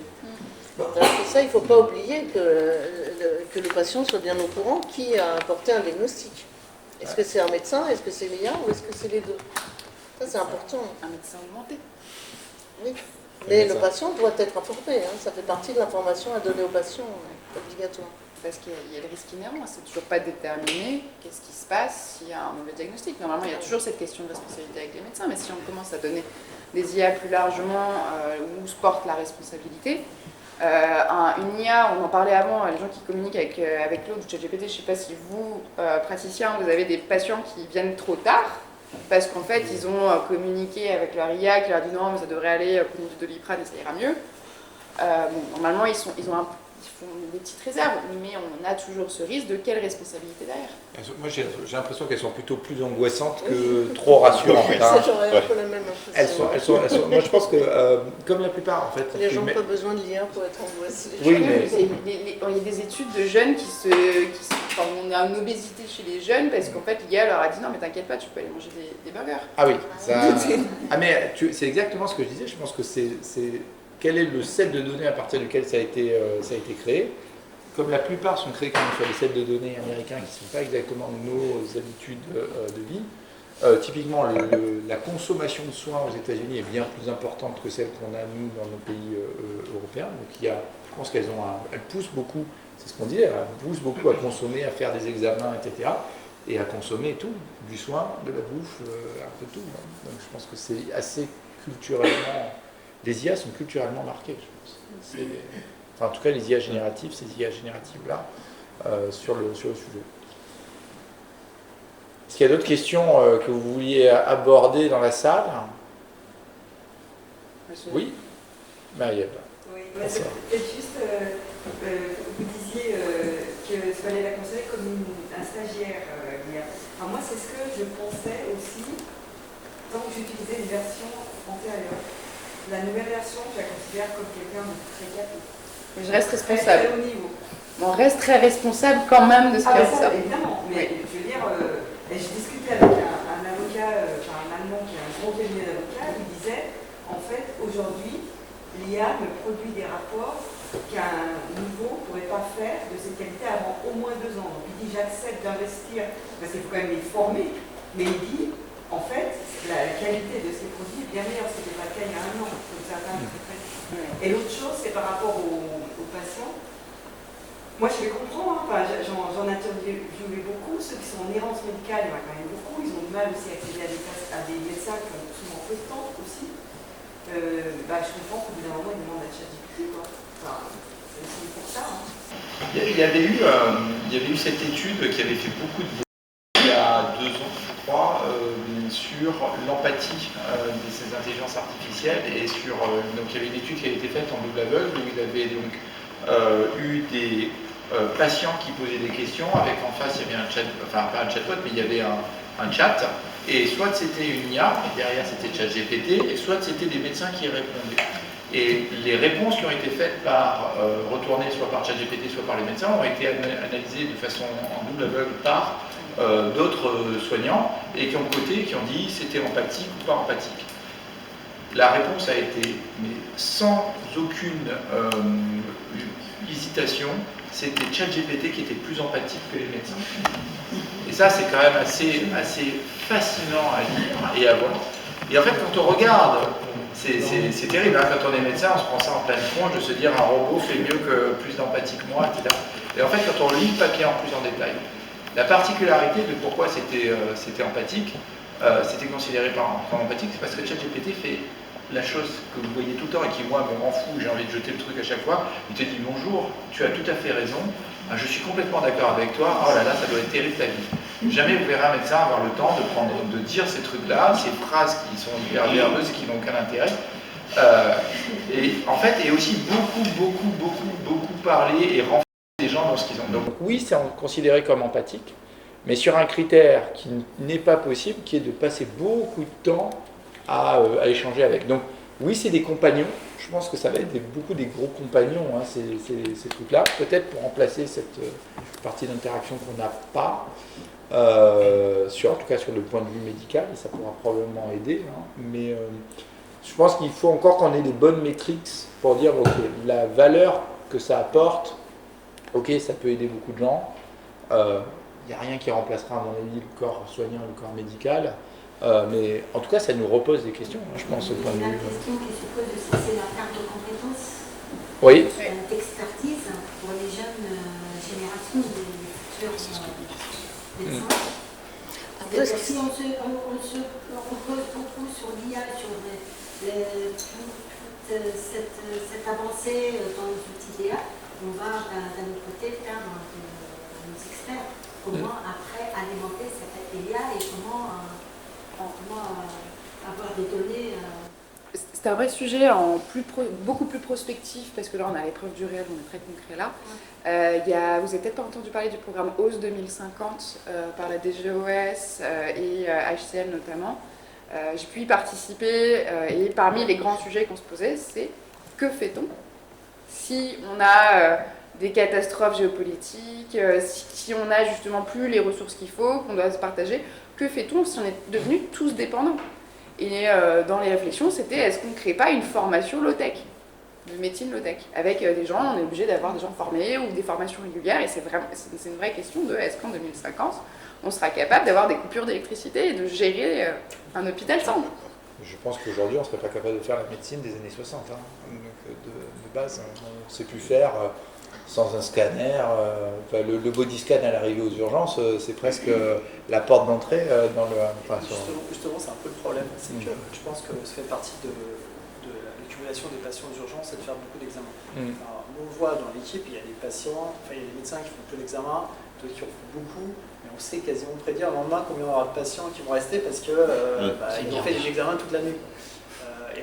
Alors que ça, il ne faut pas oublier que le patient soit bien au courant qui a apporté un diagnostic. Est-ce que c'est un médecin? Est-ce que c'est l'IA? Ou est-ce que c'est les deux? Ça, c'est important. Un médecin augmenté. Oui. Mais le patient doit être informé. Ça fait partie de l'information à donner au patient, obligatoire. Parce qu'il y a le risque inhérent, c'est toujours pas déterminé qu'est-ce qui se passe s'il y a un mauvais diagnostic. Normalement, il y a toujours cette question de responsabilité avec les médecins, mais si on commence à donner des IA plus largement où se porte la responsabilité, une IA, on en parlait avant, les gens qui communiquent avec l'autre ou ChatGPT, je ne sais pas si vous, praticiens, vous avez des patients qui viennent trop tard, parce qu'en fait, ils ont communiqué avec leur IA qui leur dit non, mais ça devrait aller, prenez du Doliprane et ça ira mieux. Normalement, ils font des petites réserves, mais on a toujours ce risque de quelle responsabilité derrière. Moi, j'ai l'impression qu'elles sont plutôt plus angoissantes que trop rassurantes. Ça, j'aurais un peu la même impression. Elles sont, moi, je pense que, comme la plupart, en fait... Les gens n'ont pas besoin de l'IA pour être angoissés. Oui, mais... Il y a des études de jeunes on a une obésité chez les jeunes parce qu'en fait, l'IA leur a dit non, mais t'inquiète pas, tu peux aller manger des burgers. Ah oui, mais c'est exactement ce que je disais. Je pense que c'est quel est le set de données à partir duquel ça a été créé. Comme la plupart sont créés quand même sur des sets de données américains qui ne sont pas exactement nos habitudes de vie, typiquement la consommation de soins aux États-Unis est bien plus importante que celle qu'on a nous dans nos pays européens. Donc je pense qu'elles poussent beaucoup, c'est ce qu'on dit, elles poussent beaucoup à consommer, à faire des examens, etc. et à consommer tout, du soin, de la bouffe, un peu tout. Hein. Donc je pense que c'est assez culturellement... Les IA sont culturellement marquées, je pense. Enfin, en tout cas, les IA génératives, ces IA génératives-là, sur le sujet. Est-ce qu'il y a d'autres questions que vous vouliez aborder dans la salle? Oui, Marie-Ève. Oui, peut-être juste, vous disiez qu'il fallait la considérer comme un stagiaire. Alors moi, c'est ce que je pensais aussi tant que j'utilisais une version antérieure. La nouvelle version, je la considère comme quelqu'un de très capé. Mais je reste responsable. Très haut niveau. On reste très responsable quand même de ce qu'il y a ça, évidemment. Mais je veux dire, je discutais avec un avocat, un Allemand qui a un gros cabinet d'avocats, il disait, en fait, aujourd'hui, l'IA me produit des rapports qu'un nouveau ne pourrait pas faire de cette qualité avant au moins 2 ans. Donc il dit, j'accepte d'investir, parce qu'il faut quand même les former, mais il dit, en fait, la qualité de ces produits est bien meilleure, ce n'était pas le cas il y a 1 an, comme certains le fait. Et l'autre chose, c'est par rapport aux patients. Moi, je les comprends, hein. J'en interviewé beaucoup. Ceux qui sont en errance médicale, il y en a quand même beaucoup. Ils ont du mal aussi à accéder à des médecins qui ont souvent peu de temps aussi. Je comprends qu'au bout d'un moment, ils demandent à ChatGPT, quoi. Enfin, c'est aussi pour ça. Hein. Il y avait eu cette étude qui avait fait beaucoup de bruit il y a 2 ans, je crois, sur l'empathie de ces intelligences artificielles et sur donc il y avait une étude qui avait été faite en double aveugle où il avait donc eu des patients qui posaient des questions avec en face il y avait un chat, enfin pas un chatbot mais il y avait un chat et soit c'était une IA et derrière c'était ChatGPT et soit c'était des médecins qui répondaient. Et les réponses qui ont été faites retournées soit par ChatGPT soit par les médecins ont été analysées de façon en double aveugle par d'autres soignants et qui ont coté, qui ont dit c'était empathique ou pas empathique. La réponse a été, mais sans aucune hésitation, c'était ChatGPT qui était plus empathique que les médecins. Et ça, c'est quand même assez fascinant à lire et à voir. Et en fait, quand on regarde, c'est terrible, hein, quand on est médecin, on se prend ça en pleine tronche de se dire un robot fait mieux que plus d'empathie que moi, etc. Et en fait, quand on lit le papier en plus en détail, la particularité de pourquoi c'était empathique, c'était considéré comme empathique, c'est parce que ChatGPT fait la chose que vous voyez tout le temps et qui, moi, me rend fou, j'ai envie de jeter le truc à chaque fois. Il te dit bonjour, tu as tout à fait raison, je suis complètement d'accord avec toi, oh là là, ça doit être terrible ta vie. Jamais vous verrez un médecin avoir le temps de dire ces trucs-là, ces phrases qui sont hyper verbeuses et qui n'ont aucun intérêt. Et en fait, et aussi beaucoup parler et renforcer les gens dans ce qu'ils ont. Donc oui, c'est considéré comme empathique, mais sur un critère qui n'est pas possible, qui est de passer beaucoup de temps à échanger avec. Donc oui, c'est des compagnons. Je pense que ça va être beaucoup des gros compagnons, hein, ces trucs-là. Peut-être pour remplacer cette partie d'interaction qu'on n'a pas, en tout cas sur le point de vue médical, et ça pourra probablement aider. Hein, mais je pense qu'il faut encore qu'on ait les bonnes métriques pour dire ok, la valeur que ça apporte, ok, ça peut aider beaucoup de gens. Il n'y a rien qui remplacera, à mon avis, le corps soignant, le corps médical. Mais en tout cas, ça nous repose des questions, hein, je pense, au point de vue. La question qui se pose aussi, c'est la carte de compétences. Oui. D'expertise pour les jeunes générations des futurs médecins. Si on se repose beaucoup sur l'IA, sur toute cette avancée dans les outils d'IA, on va d'un autre côté faire nos experts. Comment après alimenter cette IA et comment avoir des données. C'est un vrai sujet beaucoup plus prospectif, parce que là on a l'épreuve du réel, on est très concret là. Vous n'avez peut-être pas entendu parler du programme OSE 2050 par la DGOS et HCL notamment. J'ai pu y participer et parmi les grands sujets qu'on se posait, c'est que fait-on si on a des catastrophes géopolitiques, si on n'a justement plus les ressources qu'il faut, qu'on doit se partager, que fait-on si on est devenus tous dépendants? Et dans les réflexions, c'était est-ce qu'on ne crée pas une formation low-tech, de médecine low-tech, avec des gens, on est obligé d'avoir des gens formés ou des formations régulières, et c'est une vraie question de est-ce qu'en 2050, on sera capable d'avoir des coupures d'électricité et de gérer un hôpital sans? Je pense qu'aujourd'hui, on ne serait pas capable de faire la médecine des années 60. Hein. Donc, de base, on ne sait plus faire sans un scanner. Le body scan à l'arrivée aux urgences, c'est presque la porte d'entrée dans le. Justement, c'est un peu le problème. C'est que je pense que ça fait partie de l'accumulation des patients d'urgence, c'est de faire beaucoup d'examens. Alors, nous, on voit dans l'équipe, il y a des patients, il y a des médecins qui font peu d'examens, d'autres qui en font beaucoup, mais on sait quasiment prédire le lendemain combien il y aura de patients qui vont rester parce qu'ils ont fait des examens toute la nuit.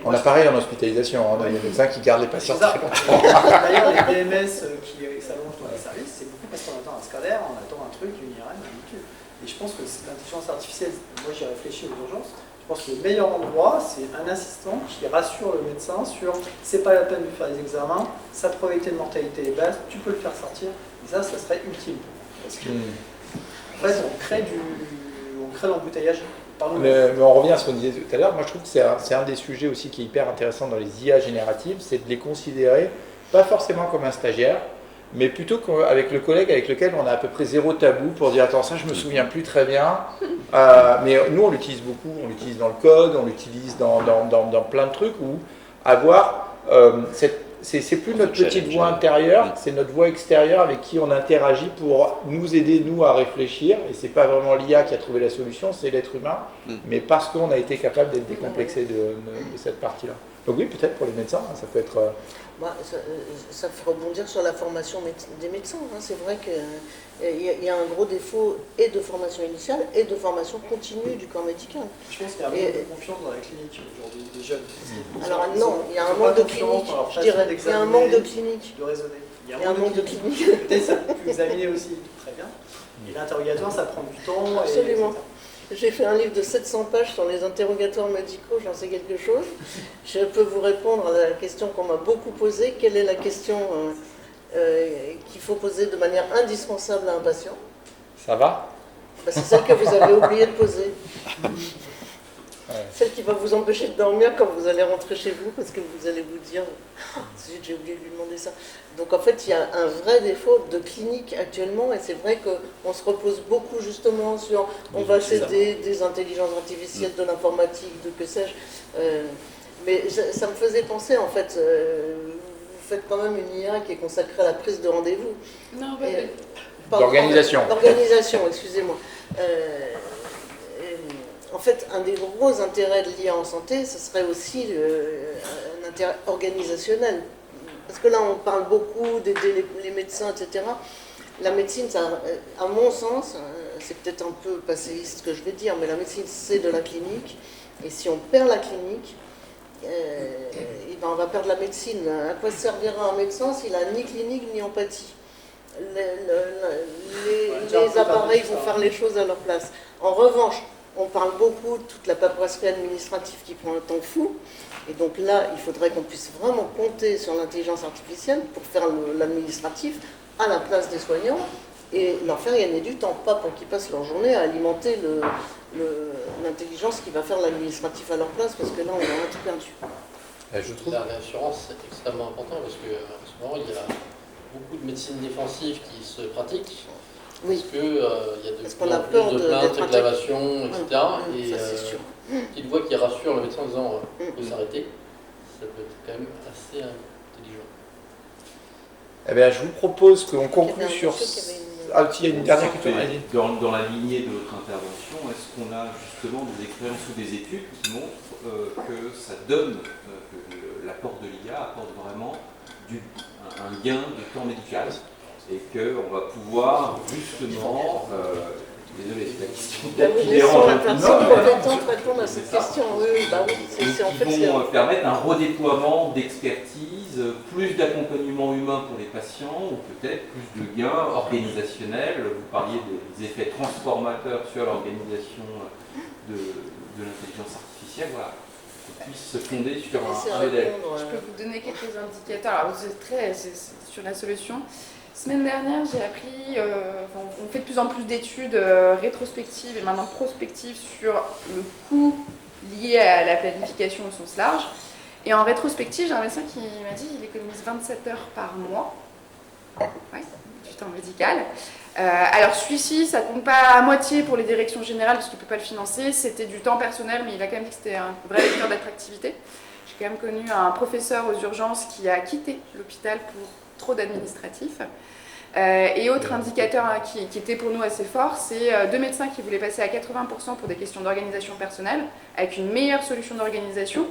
On a pareil en hospitalisation, on a des médecins qui gardent les patients très longtemps. D'ailleurs, les DMS qui s'allongent dans les services, c'est beaucoup parce qu'on attend un scanner, on attend un truc, une IRM, un véhicule. Et je pense que l'intelligence artificielle, moi j'ai réfléchi aux urgences, je pense que le meilleur endroit, c'est un assistant qui rassure le médecin sur c'est pas la peine de faire des examens, sa probabilité de mortalité est basse, tu peux le faire sortir, et ça serait ultime. Parce que, en fait, on crée l'embouteillage. Mais on revient à ce qu'on disait tout à l'heure, moi je trouve que c'est un des sujets aussi qui est hyper intéressant dans les IA génératives, c'est de les considérer pas forcément comme un stagiaire, mais plutôt avec le collègue avec lequel on a à peu près zéro tabou pour dire attends ça je me souviens plus très bien, mais nous on l'utilise beaucoup, on l'utilise dans le code, on l'utilise dans plein de trucs où avoir c'est plus notre petite voix intérieure, c'est notre voix extérieure avec qui on interagit pour nous aider nous à réfléchir, et c'est pas vraiment l'IA qui a trouvé la solution, c'est l'être humain, mais parce qu'on a été capable d'être décomplexé de cette partie-là. Donc oui, peut-être pour les médecins, ça peut être... Ça fait rebondir sur la formation des médecins. C'est vrai qu'il y a un gros défaut et de formation initiale et de formation continue du corps médical. Je pense qu'il y a un manque de confiance dans la clinique aujourd'hui des jeunes. Alors non, il y a un manque de clinique, je dirais. Il y a un manque de clinique. De raisonner. Il y a un manque de clinique. Peut-être ça peut examiner aussi très bien. Et l'interrogatoire, ça prend du temps. Absolument. J'ai fait un livre de 700 pages sur les interrogatoires médicaux, j'en sais quelque chose. Je peux vous répondre à la question qu'on m'a beaucoup posée. Quelle est la question qu'il faut poser de manière indispensable à un patient? Ça va? C'est celle que vous avez oublié de poser. Celle qui va vous empêcher de dormir quand vous allez rentrer chez vous, parce que vous allez vous dire oh, j'ai oublié de lui demander ça. Donc en fait, il y a un vrai défaut de clinique actuellement, et c'est vrai qu'on se repose beaucoup justement sur on va s'aider des intelligences artificielles, de l'informatique, de que sais-je. Mais ça me faisait penser en fait, vous faites quand même une IA qui est consacrée à la prise de rendez-vous. Non, d'organisation. D'organisation, excusez-moi. En fait, un des gros intérêts de l'IA en santé, ce serait aussi un intérêt organisationnel. Parce que là, on parle beaucoup d'aider les médecins, etc. La médecine, ça, à mon sens, c'est peut-être un peu passéiste ce que je vais dire, mais la médecine, c'est de la clinique. Et si on perd la clinique, on va perdre la médecine. À quoi servira un médecin s'il n'a ni clinique ni empathie? Les appareils vont faire les choses à leur place. En revanche, on parle beaucoup de toute la paperasserie administrative qui prend un temps fou. Et donc là, il faudrait qu'on puisse vraiment compter sur l'intelligence artificielle pour faire l'administratif à la place des soignants et leur faire gagner du temps, pas pour qu'ils passent leur journée à alimenter l'intelligence qui va faire l'administratif à leur place, parce que là, on a un tout perdu. Je trouve la réassurance, c'est extrêmement important, parce qu'en ce moment, il y a beaucoup de médecine défensive qui se pratique. Oui. Parce qu'il y a de plus en plus de plaintes, réclamations, etc. Et ça, c'est sûr. Petite voix qui rassure le médecin en disant il faut s'arrêter, ça peut être quand même assez intelligent. Eh bien, je vous propose qu'on conclue sur... Ah, il y a une dernière question. Dans la lignée de votre intervention, est-ce qu'on a justement des expériences ou des études qui montrent que ça donne, que l'apport de l'IA apporte vraiment un gain de temps médical et qu'on va pouvoir justement... désolé, c'est la question qui dérange un peu. Compétente répondre à cette question. Oui, bah oui, c'est en fait. Qui vont permettre un redéploiement d'expertise, plus d'accompagnement humain pour les patients, ou peut-être plus de gains organisationnels. Vous parliez des effets transformateurs sur l'organisation de l'intelligence artificielle. Voilà. Qu'on puisse se fonder sur un modèle. Je peux vous donner quelques indicateurs. Alors, c'est sur la solution. Semaine dernière, j'ai appris, on fait de plus en plus d'études rétrospectives et maintenant prospectives sur le coût lié à la planification au sens large. Et en rétrospective, j'ai un médecin qui m'a dit qu'il économise 27 heures par mois. Ouais, du temps médical. Alors celui-ci, ça compte pas à moitié pour les directions générales parce qu'il ne peut pas le financer. C'était du temps personnel, mais il a quand même dit que c'était un vrai vecteur d'attractivité. J'ai quand même connu un professeur aux urgences qui a quitté l'hôpital pour trop d'administratifs. Et autre indicateur qui était pour nous assez fort, c'est 2 médecins qui voulaient passer à 80% pour des questions d'organisation personnelle, avec une meilleure solution d'organisation.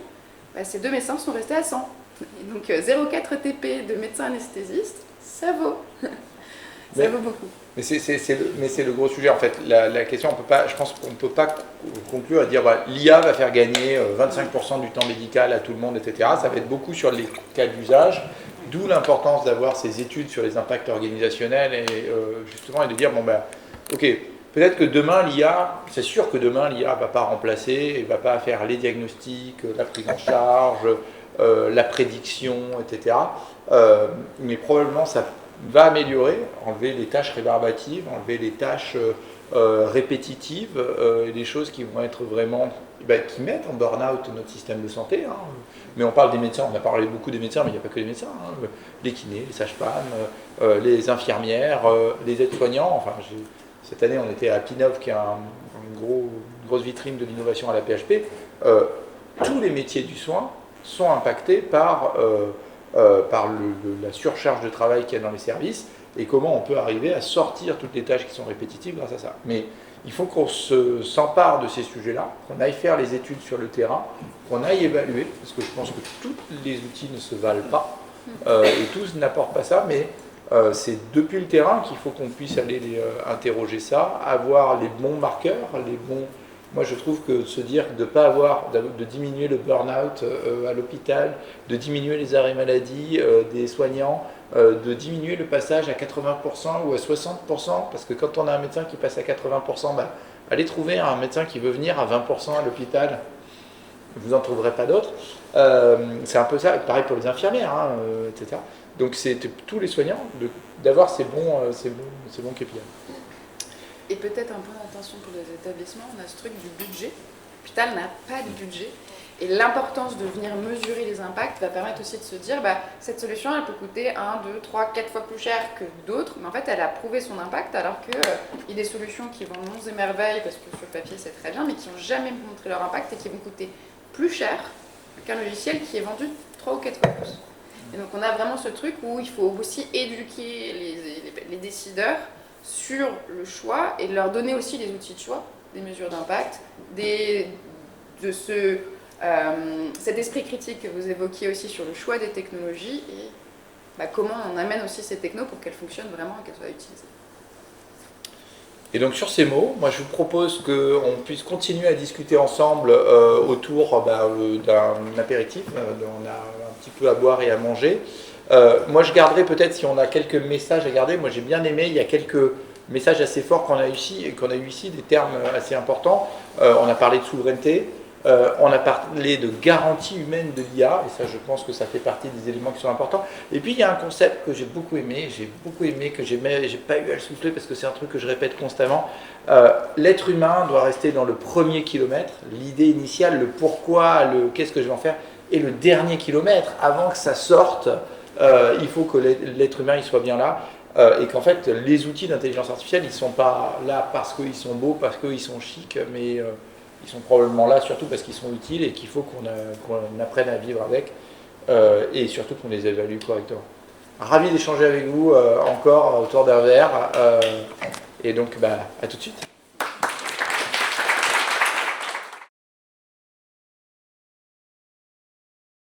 Ces 2 médecins sont restés à 100. Et donc 0,4 TP de médecin anesthésiste, ça vaut. Ça vaut beaucoup. Mais c'est le gros sujet en fait. La question, je pense qu'on ne peut pas conclure à dire l'IA va faire gagner 25% du temps médical à tout le monde, etc. Ça va être beaucoup sur les cas d'usage. D'où l'importance d'avoir ces études sur les impacts organisationnels et justement et de dire ok, peut-être que demain l'IA, c'est sûr que demain l'IA va pas remplacer et va pas faire les diagnostics, la prise en charge, la prédiction, etc. Mais probablement ça va améliorer, enlever les tâches rébarbatives, enlever les tâches répétitives, et des choses qui vont être vraiment, qui mettent en burn-out notre système de santé. Mais on parle des médecins, on a parlé beaucoup des médecins, mais il n'y a pas que les médecins. Les kinés, les sages-femmes, les infirmières, les aides-soignants. Enfin, cette année, on était à Pinov, qui est une grosse vitrine de l'innovation à la PHP. Tous les métiers du soin sont impactés par la surcharge de travail qu'il y a dans les services et comment on peut arriver à sortir toutes les tâches qui sont répétitives grâce à ça. Mais il faut qu'on s'empare de ces sujets-là, qu'on aille faire les études sur le terrain, qu'on aille évaluer, parce que je pense que tous les outils ne se valent pas, et tous n'apportent pas ça, mais c'est depuis le terrain qu'il faut qu'on puisse aller interroger ça, avoir les bons marqueurs, les bons... Moi, je trouve que se dire de diminuer le burn-out à l'hôpital, de diminuer les arrêts maladie des soignants, de diminuer le passage à 80% ou à 60%, parce que quand on a un médecin qui passe à 80%, allez trouver un médecin qui veut venir à 20% à l'hôpital, vous n'en trouverez pas d'autres. C'est un peu ça, pareil pour les infirmières, etc. Donc c'est tous les soignants d'avoir ces bons KPI. Et peut-être un point d'attention pour les établissements, on a ce truc du budget. L'hôpital n'a pas de budget. Et l'importance de venir mesurer les impacts va permettre aussi de se dire, cette solution, elle peut coûter 1, 2, 3, 4 fois plus cher que d'autres, mais en fait, elle a prouvé son impact, alors qu'il y a des solutions qui vont monts et merveilles, parce que sur le papier, c'est très bien, mais qui n'ont jamais montré leur impact et qui vont coûter plus cher qu'un logiciel qui est vendu 3 ou 4 fois plus. Et donc, on a vraiment ce truc où il faut aussi éduquer les décideurs sur le choix et leur donner aussi les outils de choix, des mesures d'impact, cet esprit critique que vous évoquiez aussi sur le choix des technologies et comment on amène aussi ces technos pour qu'elles fonctionnent vraiment et qu'elles soient utilisées. Et donc sur ces mots, moi je vous propose qu'on puisse continuer à discuter ensemble autour d'un apéritif, on a un petit peu à boire et à manger. Moi je garderai peut-être, si on a quelques messages à garder, moi j'ai bien aimé, il y a quelques messages assez forts qu'on a eu ici, des termes assez importants. On a parlé de souveraineté, on a parlé de garantie humaine de l'IA, et ça je pense que ça fait partie des éléments qui sont importants. Et puis il y a un concept que j'ai beaucoup aimé, que j'ai pas eu à le souffler parce que c'est un truc que je répète constamment. L'être humain doit rester dans le premier kilomètre, l'idée initiale, le pourquoi, le qu'est-ce que je vais en faire, et le dernier kilomètre, avant que ça sorte, il faut que l'être humain il soit bien là. Et qu'en fait les outils d'intelligence artificielle ils ne sont pas là parce qu'ils sont beaux, parce qu'ils sont chics, mais ils sont probablement là surtout parce qu'ils sont utiles et qu'il faut qu'on apprenne à vivre avec et surtout qu'on les évalue correctement. Ravi d'échanger avec vous encore autour d'un verre et donc à tout de suite.